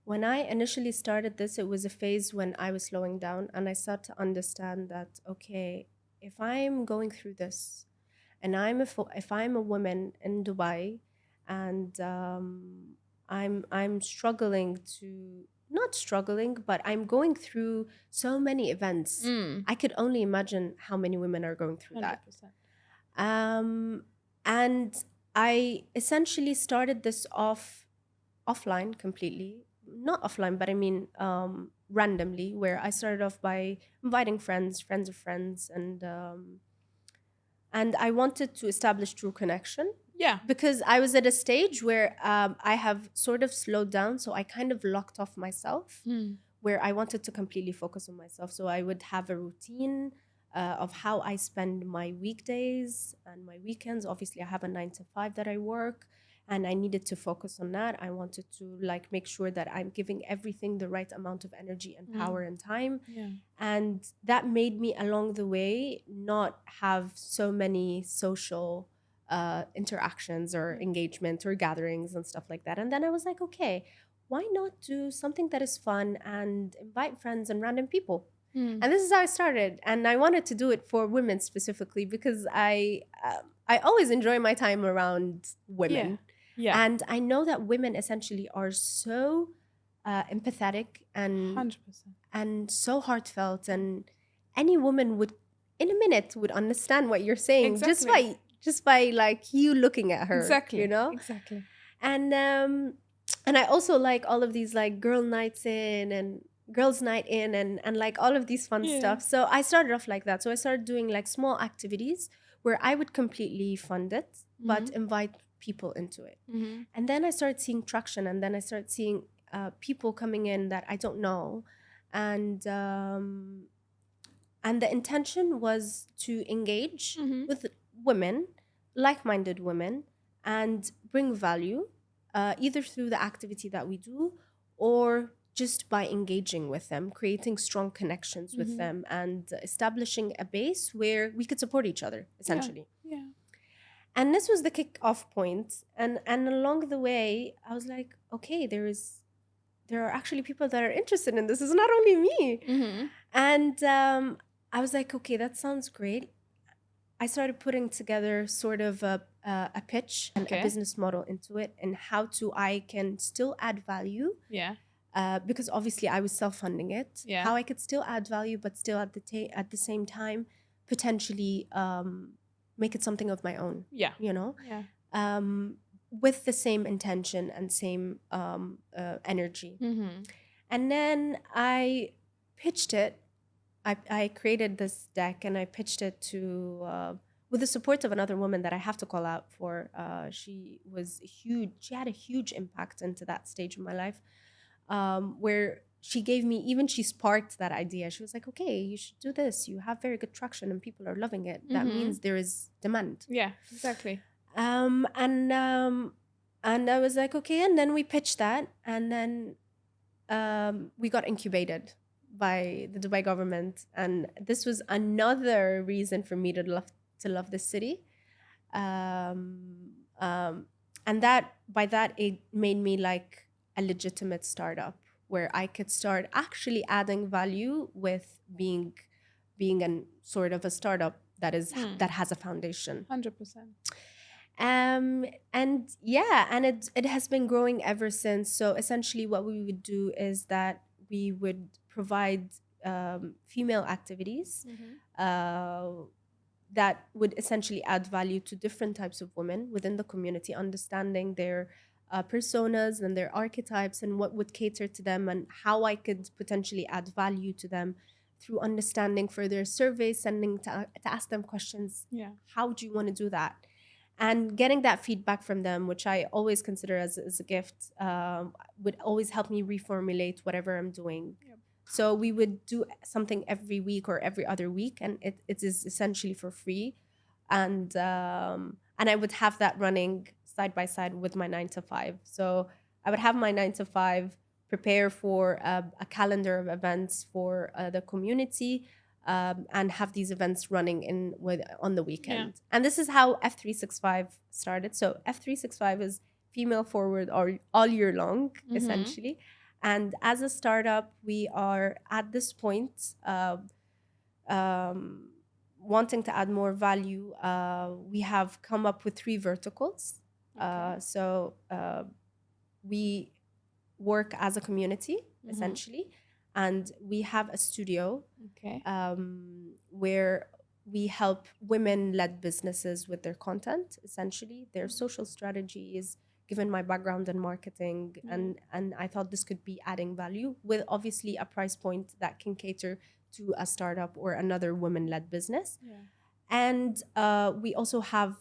when I initially started this, it was a phase when I was slowing down, and I started to understand that, okay, if I'm going through this, and if I'm a woman in Dubai, and I'm struggling to, not struggling, but I'm going through so many events. I could only imagine how many women are going through 100%. that. And I essentially started this offline completely. Not offline, but I mean randomly, where I started off by inviting friends of friends, and I wanted to establish true connection. Yeah. Because I was at a stage where I have sort of slowed down, so I kind of locked off myself, where I wanted to completely focus on myself. So I would have a routine of how I spend my weekdays and my weekends. Obviously, I have a 9 to 5 that I work, and I needed to focus on that. I wanted to like make sure that I'm giving everything the right amount of energy and power and time. Yeah. And that made me along the way not have so many social interactions or engagement or gatherings and stuff like that. And then I was like, okay, why not do something that is fun and invite friends and random people? And this is how I started. And I wanted to do it for women specifically because I always enjoy my time around women. Yeah. And I know that women essentially are so empathetic and 100%. and so heartfelt, and any woman would in a minute would understand what you're saying just by like you looking at her. Exactly. You know? Exactly. And I also like all of these like girls night in and like all of these fun stuff. So I started off like that. So I started doing like small activities where I would completely fund it, but invite people into it. And then I started seeing traction, and then I started seeing people coming in that I don't know. And the intention was to engage with women, like-minded women, and bring value, either through the activity that we do or just by engaging with them, creating strong connections with them, and establishing a base where we could support each other, essentially. Yeah. And this was the kick-off point. And along the way, I was like, okay, there are actually people that are interested in this. It's not only me. And I was like, okay, that sounds great. I started putting together sort of a pitch and a business model into it, and I can still add value. Yeah. Because obviously I was self-funding it. Yeah. How I could still add value, but still at the same time potentially make it something of my own. Yeah. You know. Yeah. With the same intention and same energy. And then I pitched it. I created this deck and I pitched it to, with the support of another woman that I have to call out for. She was huge. She had a huge impact into that stage of my life, where she sparked that idea. She was like, okay, you should do this. You have very good traction and people are loving it. That means there is demand. Yeah, exactly. And I was like, okay. And then we pitched that, and then we got incubated by the Dubai government, and this was another reason for me to love this city. And by that it made me like a legitimate startup where I could start actually adding value with being an sort of a startup that has a foundation. 100%. And it has been growing ever since. So essentially what we would do is that we would provide female activities that would essentially add value to different types of women within the community, understanding their personas and their archetypes and what would cater to them, and how I could potentially add value to them through understanding further surveys, sending to ask them questions. Yeah. How do you want to do that? And getting that feedback from them, which I always consider as a gift, would always help me reformulate whatever I'm doing. Yep. So we would do something every week or every other week, and it is essentially for free. And I would have that running side by side with my 9 to 5. So I would have my 9 to 5, prepare for a calendar of events for the community, and have these events running on the weekend. Yeah. And this is how F365 started. So F365 is female forward all year long, essentially. And as a startup, we are at this point wanting to add more value. We have come up with 3 verticals. So we work as a community, essentially. And we have a studio where we help women-led businesses with their content, essentially, their social strategies, given my background in marketing. And I thought this could be adding value with obviously a price point that can cater to a startup or another women-led business. Yeah. And we also have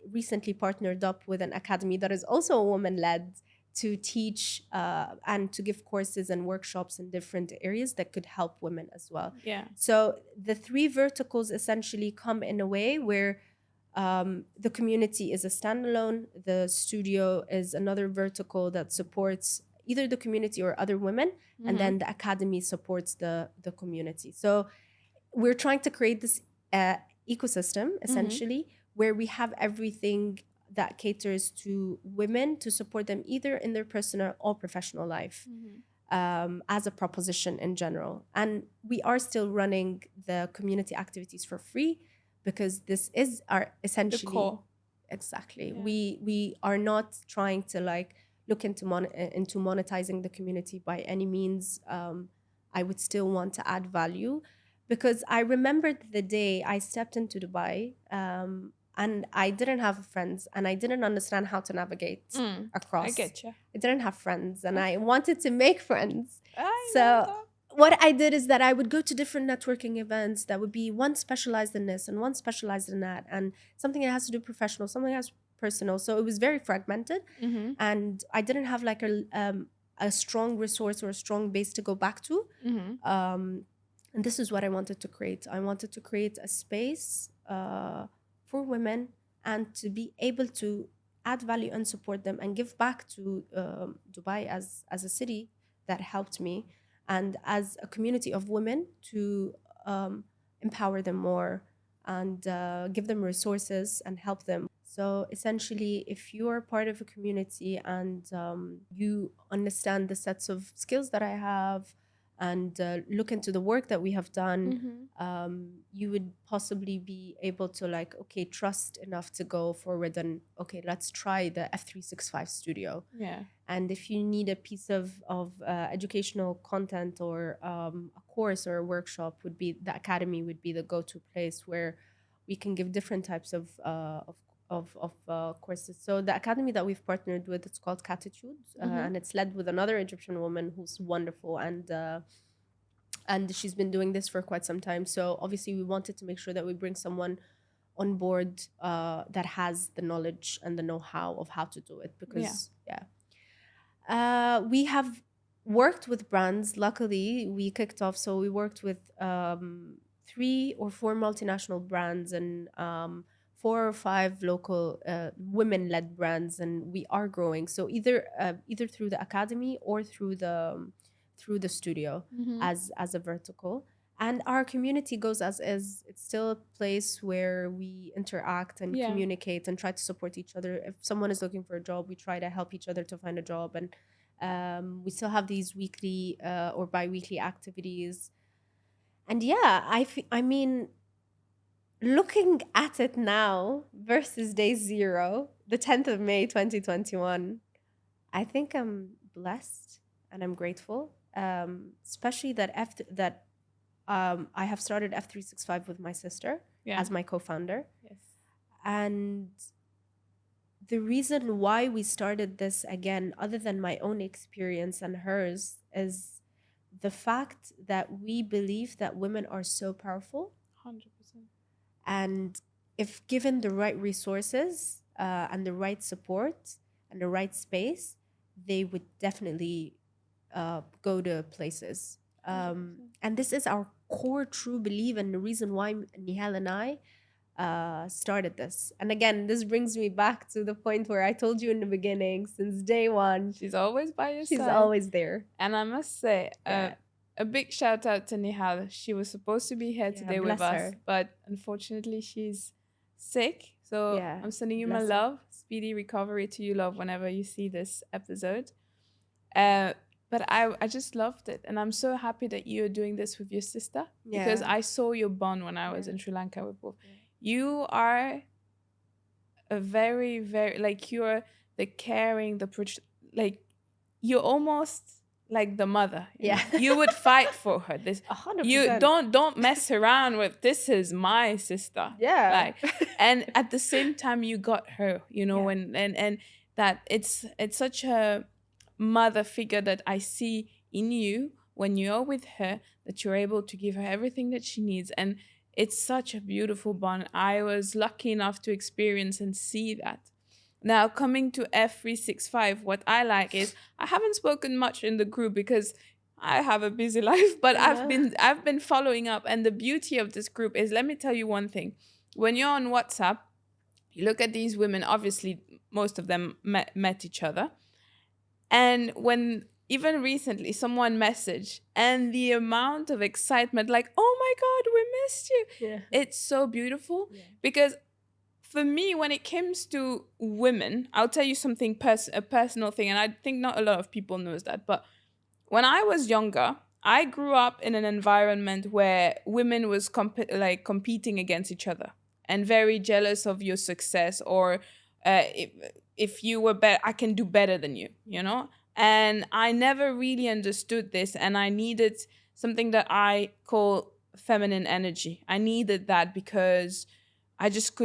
recently partnered up with an academy that is also woman-led, to teach and to give courses and workshops in different areas that could help women as well. Yeah. So the 3 verticals essentially come in a way where the community is a standalone, the studio is another vertical that supports either the community or other women, and then the academy supports the community. So we're trying to create this ecosystem, essentially, where we have everything that caters to women to support them either in their personal or professional life, as a proposition in general. And we are still running the community activities for free because this is our essentially the core. Exactly. Yeah. We are not trying to like look into monetizing the community by any means. I would still want to add value because I remembered the day I stepped into Dubai. And I didn't have friends, and I didn't understand how to navigate across. I get you. I didn't have friends, and I wanted to make friends. So what I did is that I would go to different networking events that would be one specialized in this and one specialized in that, and something that has to do professional, something that has personal. So it was very fragmented, and I didn't have like a strong resource or a strong base to go back to. And this is what I wanted to create. I wanted to create a space for women and to be able to add value and support them and give back to Dubai as a city that helped me, and as a community of women to empower them more and give them resources and help them. So essentially, if you are part of a community and you understand the sets of skills that I have and look into the work that we have done, you would possibly be able to like, okay, trust enough to go forward and okay, let's try the F365 studio. Yeah. And if you need a piece of educational content or a course or a workshop, would be the academy would be the go-to place where we can give different types of courses. So the academy that we've partnered with, it's called Catitude, and it's led with another Egyptian woman who's wonderful, and she's been doing this for quite some time. So obviously we wanted to make sure that we bring someone on board that has the knowledge and the know-how of how to do it, because we have worked with brands. Luckily, we kicked off. So we worked with 3 or 4 multinational brands and 4 or 5 local women-led brands, and we are growing. So either through the academy or through the studio as a vertical. And our community goes as is. It's still a place where we interact and communicate and try to support each other. If someone is looking for a job, we try to help each other to find a job. And we still have these weekly or bi-weekly activities. And I mean, looking at it now versus day 0, the 10th of May, 2021, I think I'm blessed and I'm grateful, especially that I have started F365 with my sister as my co-founder. Yes. And the reason why we started this again, other than my own experience and hers, is the fact that we believe that women are so powerful. 100%. And if given the right resources and the right support and the right space, they would definitely go to places. And this is our core true belief and the reason why Nihal and I started this. And again, this brings me back to the point where I told you in the beginning, since day 1, she's always by your side. She's always there. And I must say, a big shout out to Nihal. She was supposed to be here today with us, but unfortunately she's sick. So I'm sending you my love. Speedy recovery to you, love, whenever you see this episode. But I just loved it. And I'm so happy that you're doing this with your sister, because I saw your bond when I was in Sri Lanka with both. You are a very, very, like, you're the caring, you're almost like the mother. You would fight for her. 100%. You don't mess around with, this is my sister. And at the same time you got her, and that it's such a mother figure that I see in you when you're with her, that you're able to give her everything that she needs. And it's such a beautiful bond. I was lucky enough to experience and see that. Now, coming to F365, what I like is, I haven't spoken much in the group because I have a busy life, but I've been following up. And the beauty of this group is, let me tell you one thing. When you're on WhatsApp, you look at these women, obviously most of them met each other. And when even recently someone messaged, and the amount of excitement, like, oh my God, we missed you. It's so beautiful because for me, when it comes to women, I'll tell you something, a personal thing. And I think not a lot of people knows that. But when I was younger, I grew up in an environment where women was competing against each other and very jealous of your success, or if you were better, I can do better than you, And I never really understood this, and I needed something that I call feminine energy. I needed that because I just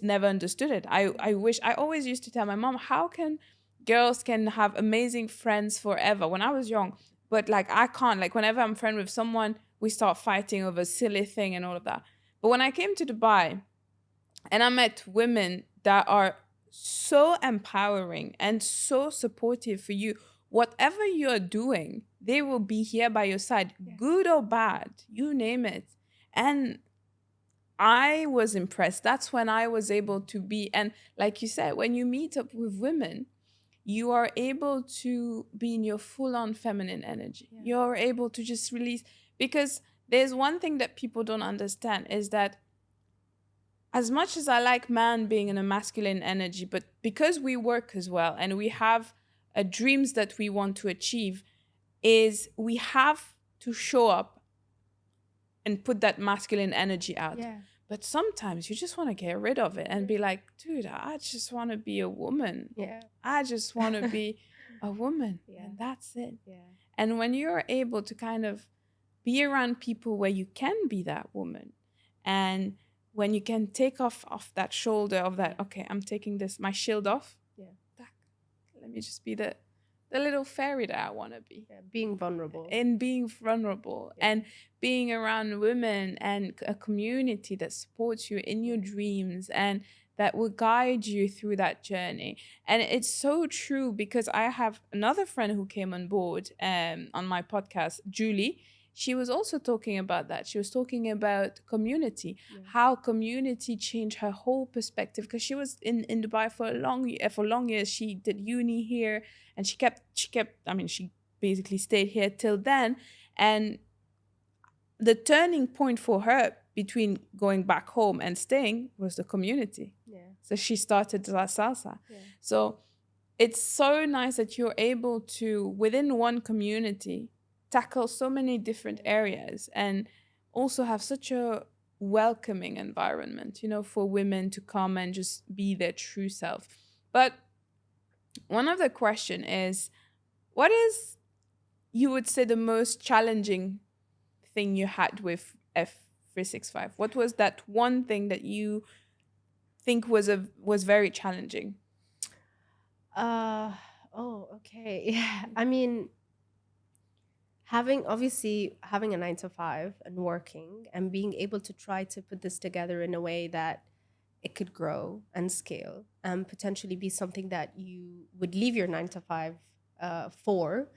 never understood it. I always used to tell my mom, how can girls can have amazing friends forever when I was young, but I can't. Whenever I'm friend with someone, we start fighting over a silly thing and all of that. But when I came to Dubai and I met women that are so empowering and so supportive for you, whatever you're doing, they will be here by your side, good or bad, you name it. And I was impressed. That's when I was able to be, and like you said, when you meet up with women, you are able to be in your full on feminine energy. Yeah. You're able to just release, because there's one thing that people don't understand is that as much as I like man being in a masculine energy, but because we work as well and we have dreams that we want to achieve, is we have to show up and put that masculine energy out. Yeah. But sometimes you just want to get rid of it and be like, dude, I just want to be a woman. Yeah. I just want to be a woman. Yeah. And that's it. Yeah. And when you're able to kind of be around people where you can be that woman, and when you can take off that shoulder of that, okay, I'm taking this, my shield off. Yeah. Let me just be the little fairy that I want to be. Yeah. Being vulnerable. And being vulnerable, and being around women and a community that supports you in your dreams and that will guide you through that journey. And it's so true, because I have another friend who came on board on my podcast, Julie. She was also talking about that. She was talking about community, how community changed her whole perspective, because she was in Dubai for long years. She did uni here, and she kept I mean, she basically stayed here till then. And the turning point for her between going back home and staying was the community. Yeah. So she started La Salsa. Yeah. So it's so nice that you're able to, within one community, tackle so many different areas and also have such a welcoming environment, you know, for women to come and just be their true self. But one of the question is, what is, you would say, the most challenging thing you had with F365? What was that one thing that you think was very challenging? Okay. Yeah. I mean, having a 9 to 5 and working and being able to try to put this together in a way that it could grow and scale and potentially be something that you would leave your 9 to 5 for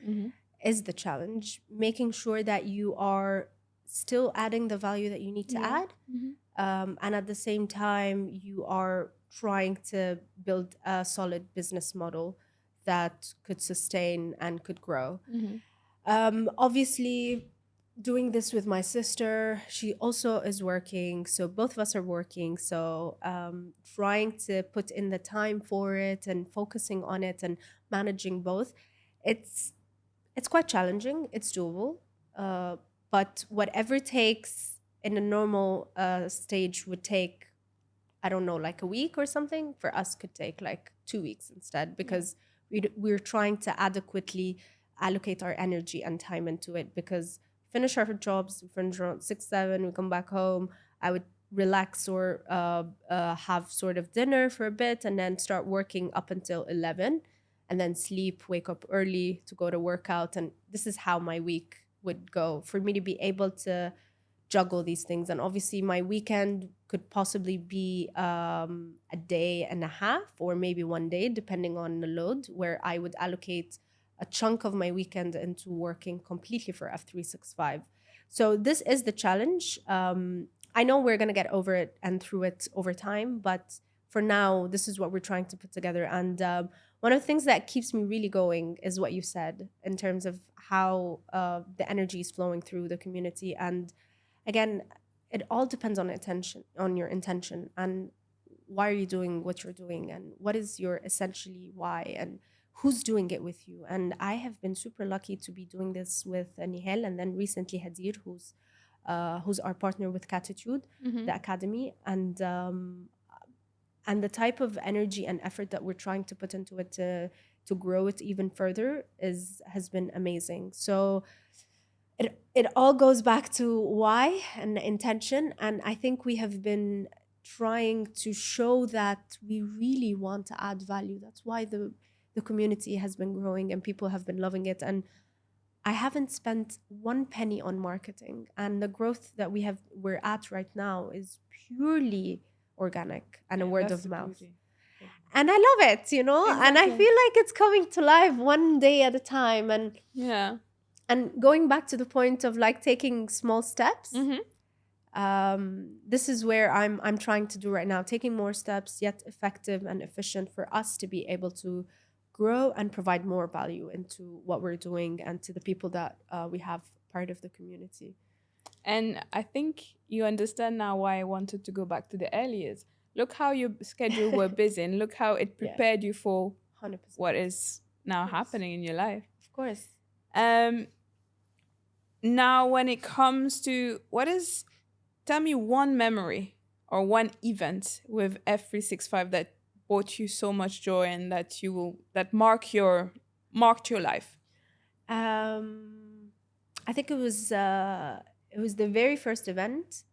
is the challenge. Making sure that you are still adding the value that you need to add. And at the same time, you are trying to build a solid business model that could sustain and could grow. Obviously, doing this with my sister, she also is working. So both of us are working. So trying to put in the time for it and focusing on it and managing both, it's quite challenging. It's doable. But whatever it takes in a normal stage would take, I don't know, like a week or something. For us, could take like 2 weeks instead, because we're trying to adequately allocate our energy and time into it, because finish our jobs, we finish around 6, 7, we come back home, I would relax or have sort of dinner for a bit and then start working up until 11 and then sleep, wake up early to go to workout. And this is how my week would go for me to be able to juggle these things. And obviously my weekend could possibly be a day and a half or maybe 1 day, depending on the load, where I would allocate a chunk of my weekend into working completely for F365. So this is the challenge. I know we're going to get over it and through it over time, but for now, this is what we're trying to put together. And one of the things that keeps me really going is what you said in terms of how the energy is flowing through the community. And again, it all depends on your intention, and why are you doing what you're doing, and what is your essentially why, and who's doing it with you. And I have been super lucky to be doing this with Nihal, and then recently Hadeer, who's our partner with Catitude, the academy, and the type of energy and effort that we're trying to put into it to grow it even further has been amazing. So it all goes back to why and intention, and I think we have been trying to show that we really want to add value. That's why the community has been growing and people have been loving it. And I haven't spent 1 penny on marketing, and the growth that we're at right now is purely organic and a word of mouth. And I love it, you know. Exactly. And I feel like it's coming to life one day at a time. And and going back to the point of like taking small steps, This is where I'm trying to do right now, taking more steps, yet effective and efficient for us to be able to grow and provide more value into what we're doing and to the people that we have part of the community. And I think you understand now why I wanted to go back to the early years. Look how your schedule were busy, and look how it Yeah, prepared you for 100%. what is now Of course. happening in your life. Of course. Um, Now, when it comes to tell me one memory or one event with F365 that brought you so much joy and that marked your life. I think it was the very first event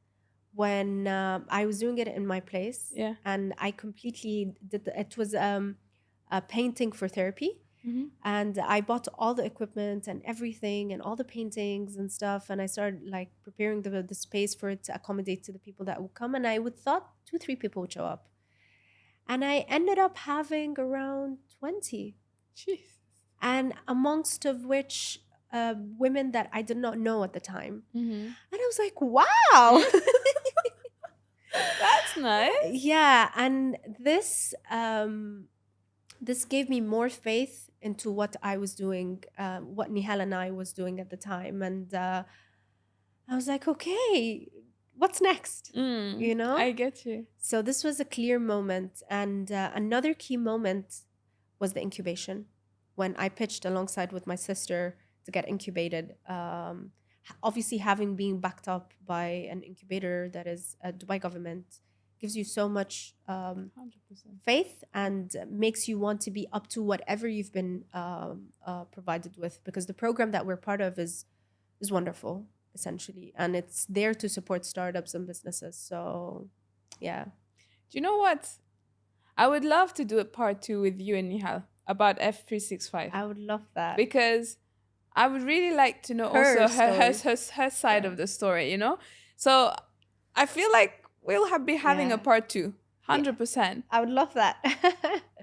when I was doing it in my place. Yeah. And I completely it was a painting for therapy. Mm-hmm. And I bought all the equipment and everything and all the paintings and stuff. And I started like preparing the space for it to accommodate to the people that would come. And I would thought 2-3 people would show up. And I ended up having around 20. Jeez. And amongst of which women that I did not know at the time. Mm-hmm. And I was like, wow. That's nice. Yeah. And this gave me more faith into what I was doing, what Nihal and I was doing at the time. And I was like, okay, what's next? You know? I get you. So this was a clear moment. And another key moment was the incubation, when I pitched alongside with my sister to get incubated. Obviously, having been backed up by an incubator that is a Dubai government gives you so much 100%. faith and makes you want to be up to whatever you've been provided with, because the program that we're part of is wonderful, essentially, and it's there to support startups and businesses. So, yeah. Do you know what? I would love to do a part 2 with you and Nihal about F365. I would love that. Because I would really like to know Her also her side Yeah. of the story, you know? So I feel like we'll be having Yeah. a part 2, 100%. I would love that.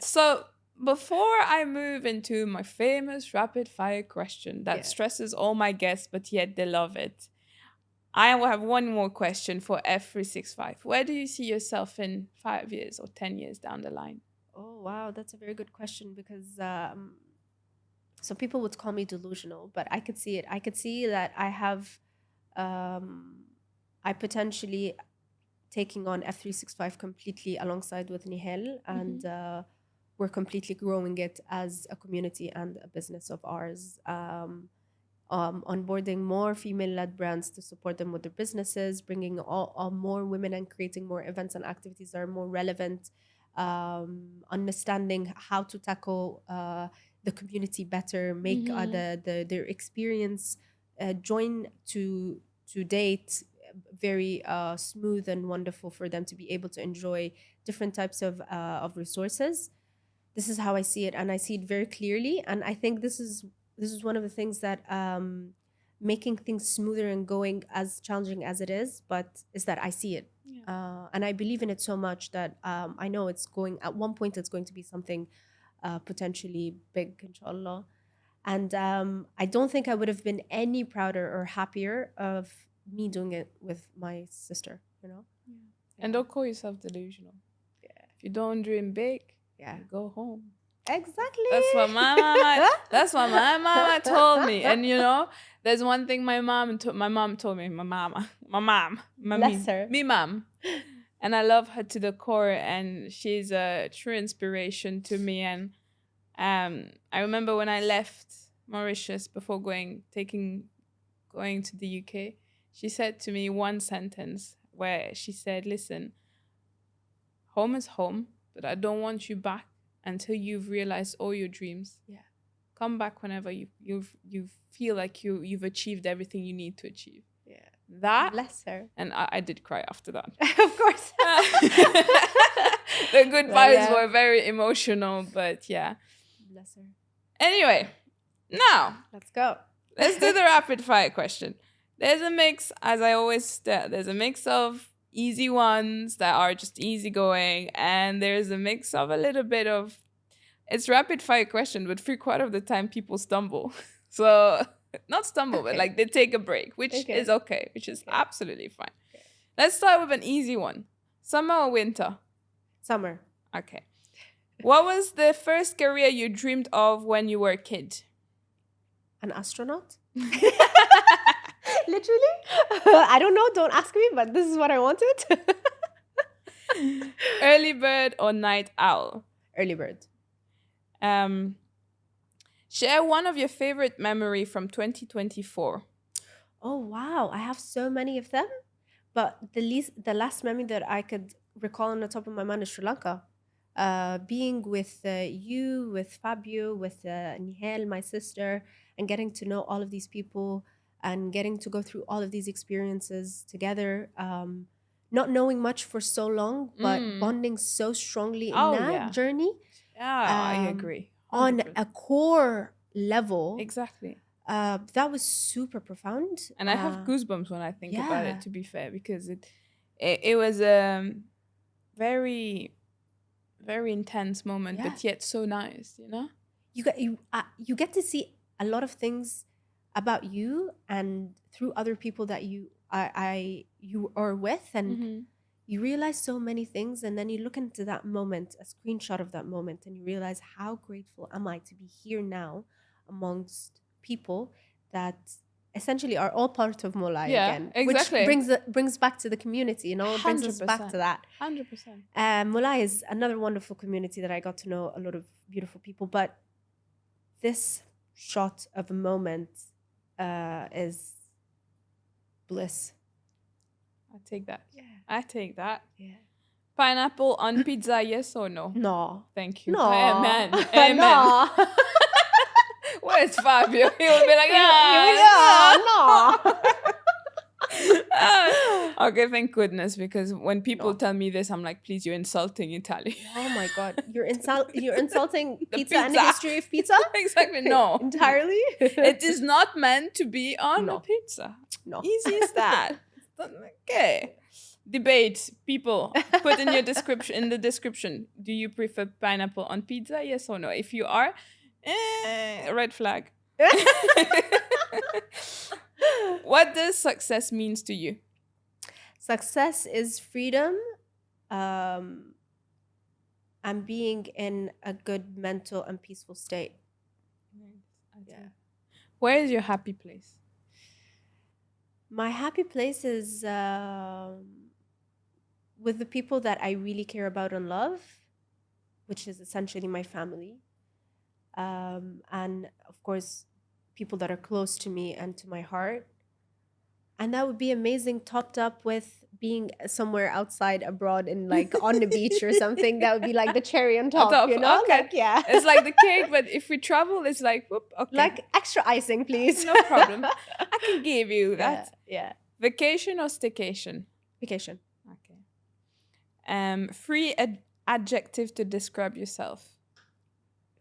So before I move into my famous rapid fire question that Yeah. stresses all my guests, but yet they love it, I will have one more question for F365. Where do you see yourself in 5 years or 10 years down the line? Oh, wow. That's a very good question, because some people would call me delusional, but I could see it. I could see that I have, I potentially taking on F365 completely alongside with Nihal, and we're completely growing it as a community and a business of ours. Onboarding more female-led brands to support them with their businesses, bringing all more women and creating more events and activities that are more relevant, understanding how to tackle the community better, make their experience join to date very smooth and wonderful for them to be able to enjoy different types of resources. This is how I see it, and I see it very clearly. And I think this is one of the things that making things smoother and going as challenging as it is, but is that I see it. Yeah. And I believe in it so much that I know it's going, at one point it's going to be something potentially big, inshallah. And I don't think I would have been any prouder or happier of me doing it with my sister, you know? Yeah. And don't call yourself delusional. Yeah. If you don't dream big, Yeah. you go home. Exactly. That's what my mama told me. And you know, there's one thing my mom told me, my mom, Bless her. me mom. And I love her to the core, and she's a true inspiration to me. And I remember when I left Mauritius before going to the UK, she said to me one sentence where she said, listen, home is home, but I don't want you back until you've realized all your dreams. Yeah. Come back whenever you feel like you've achieved everything you need to achieve. Yeah. That. Bless her. And I did cry after that. Of course. The goodbyes were very emotional, but yeah. Bless her. Anyway, now let's go. Let's do the rapid fire question. There's a mix, as I always there's a mix of easy ones that are just easygoing, and there's a mix of a little bit of, it's rapid fire question, but 3/4 of the time people stumble. So not stumble, but like they take a break, which is okay, which is absolutely fine. Let's start with an easy one. Summer or winter? Summer. Okay. What was the first career you dreamed of when you were a kid? An astronaut? Literally? I don't know. Don't ask me, but this is what I wanted. Early bird or night owl? Early bird. Share one of your favorite memory from 2024. Oh, wow. I have so many of them. But the last memory that I could recall on the top of my mind is Sri Lanka. Being with you, with Fabio, with Nihal, my sister, and getting to know all of these people and getting to go through all of these experiences together. Not knowing much for so long, but bonding so strongly in that journey. Yeah, I agree. 100%. On a core level. Exactly. That was super profound. And I have goosebumps when I think about it, to be fair, because it was a very, very intense moment, but yet so nice, you know? You get to see a lot of things about you and through other people that you are with, and you realize so many things, and then you look into that moment, a screenshot of that moment, and you realize how grateful am I to be here now amongst people that essentially are all part of Mulai again. Exactly. Which brings back to the community, you know, 100%. brings us back to that. 100%. Mulai is another wonderful community that I got to know a lot of beautiful people, but this shot of a moment is bliss. I take that. Yeah. I take that. Yeah. Pineapple on pizza, yes or no? No. Thank you. No. Amen. Amen. No. Where's Fabio? He will be like, no. Okay, thank goodness, because when people tell me this, I'm like, please, you're insulting Italy. Oh my God. You're insulting pizza and the history of pizza? Exactly. No. Entirely? It is not meant to be on a pizza. No. Easy as that. Okay. Debate, people, put in your description, in the description, do you prefer pineapple on pizza, yes or no? If you are, red flag. What does success means to you? Success is freedom, and being in a good mental and peaceful state. Yeah. Where is your happy place? My happy place is with the people that I really care about and love, which is essentially my family. And of course, people that are close to me and to my heart. And that would be amazing, topped up with being somewhere outside abroad in like on the beach or something. That would be like the cherry on top, you know? Okay. Like, yeah. It's like the cake, but if we travel, it's like, whoop, okay. Like extra icing, please. No problem. I can give you that. Yeah. Vacation or staycation? Vacation. Okay. Free adjective to describe yourself.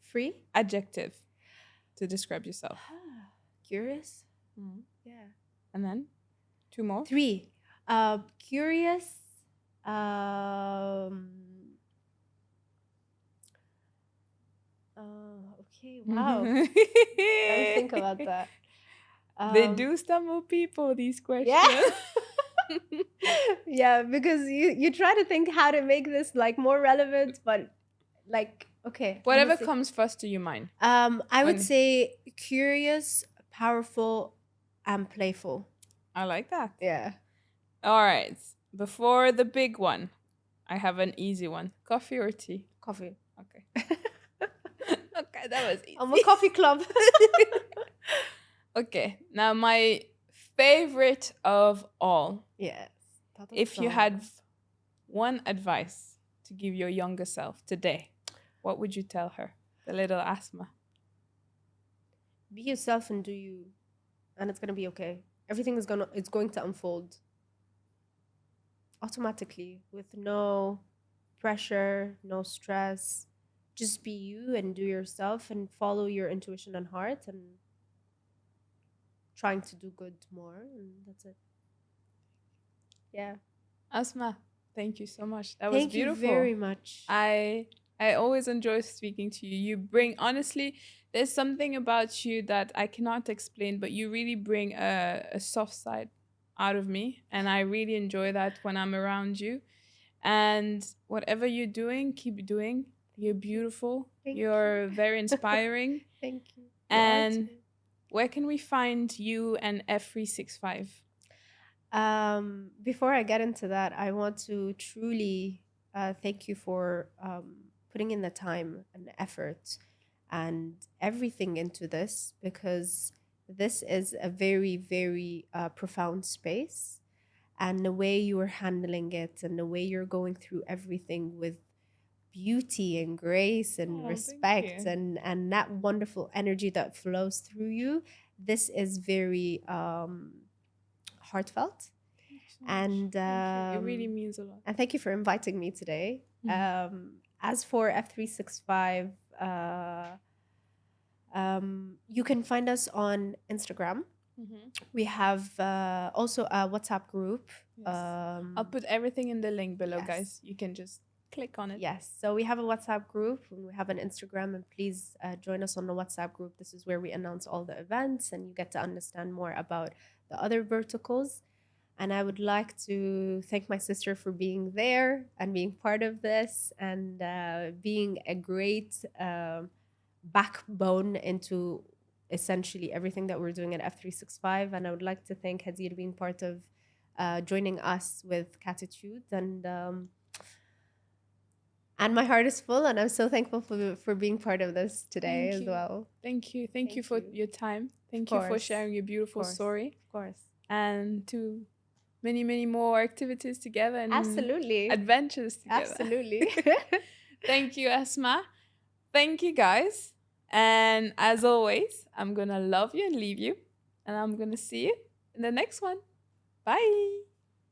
Free? Adjective to describe yourself. Curious. Yeah. And then 2 more. 3. Curious. Okay. Wow. Let me think about that. They do stumble people, these questions. Yeah. Yeah, because you try to think how to make this like more relevant, but like, okay. Whatever comes first to your mind. I would say curious, powerful, and playful. I like that. Yeah. All right. Before the big one, I have an easy one. Coffee or tea? Coffee. Okay. Okay, that was easy. I'm a coffee club. Okay. Now, my favorite of all. Yes. If you had one advice to give your younger self today, what would you tell her, the little Asma? Be yourself and do you, and it's gonna be okay. Everything is going to unfold automatically with no pressure, no stress. Just be you and do yourself and follow your intuition and heart and trying to do good more, and that's it. Yeah. Asma, thank you so much. That was beautiful. Thank you very much. I always enjoy speaking to you. You bring, honestly, there's something about you that I cannot explain, but you really bring a soft side out of me. And I really enjoy that when I'm around you. And whatever you're doing, keep doing. You're beautiful. Thank You're you. very inspiring. Thank you. You are And too. where can we find you and F365? Before I get into that, I want to truly thank you for putting in the time and effort and everything into this, because this is a very, very profound space. And the way you are handling it and the way you're going through everything with beauty and grace and Oh, thank respect, you. and that wonderful energy that flows through you, this is very heartfelt. Thank you so much. And Thank you. It really means a lot. thank you for inviting me today. As for F365, you can find us on Instagram. We have also a WhatsApp group. Yes. I'll put everything in the link below, Yes. guys. You can just click on it. Yes. So we have a WhatsApp group and we have an Instagram, and please join us on the WhatsApp group. This is where we announce all the events and you get to understand more about the other verticals. And I would like to thank my sister for being there and being part of this, and being a great backbone into essentially everything that we're doing at F365. And I would like to thank Hadeer being part of joining us with Catitude. And my heart is full, and I'm so thankful for being part of this today as well. Thank you. Thank you for your time. Thank you for sharing your beautiful story. Of course. And to many, many more activities together and Absolutely. adventures together. Absolutely. Thank you, Asma. Thank you, guys. And as always, I'm going to love you and leave you. And I'm going to see you in the next one. Bye.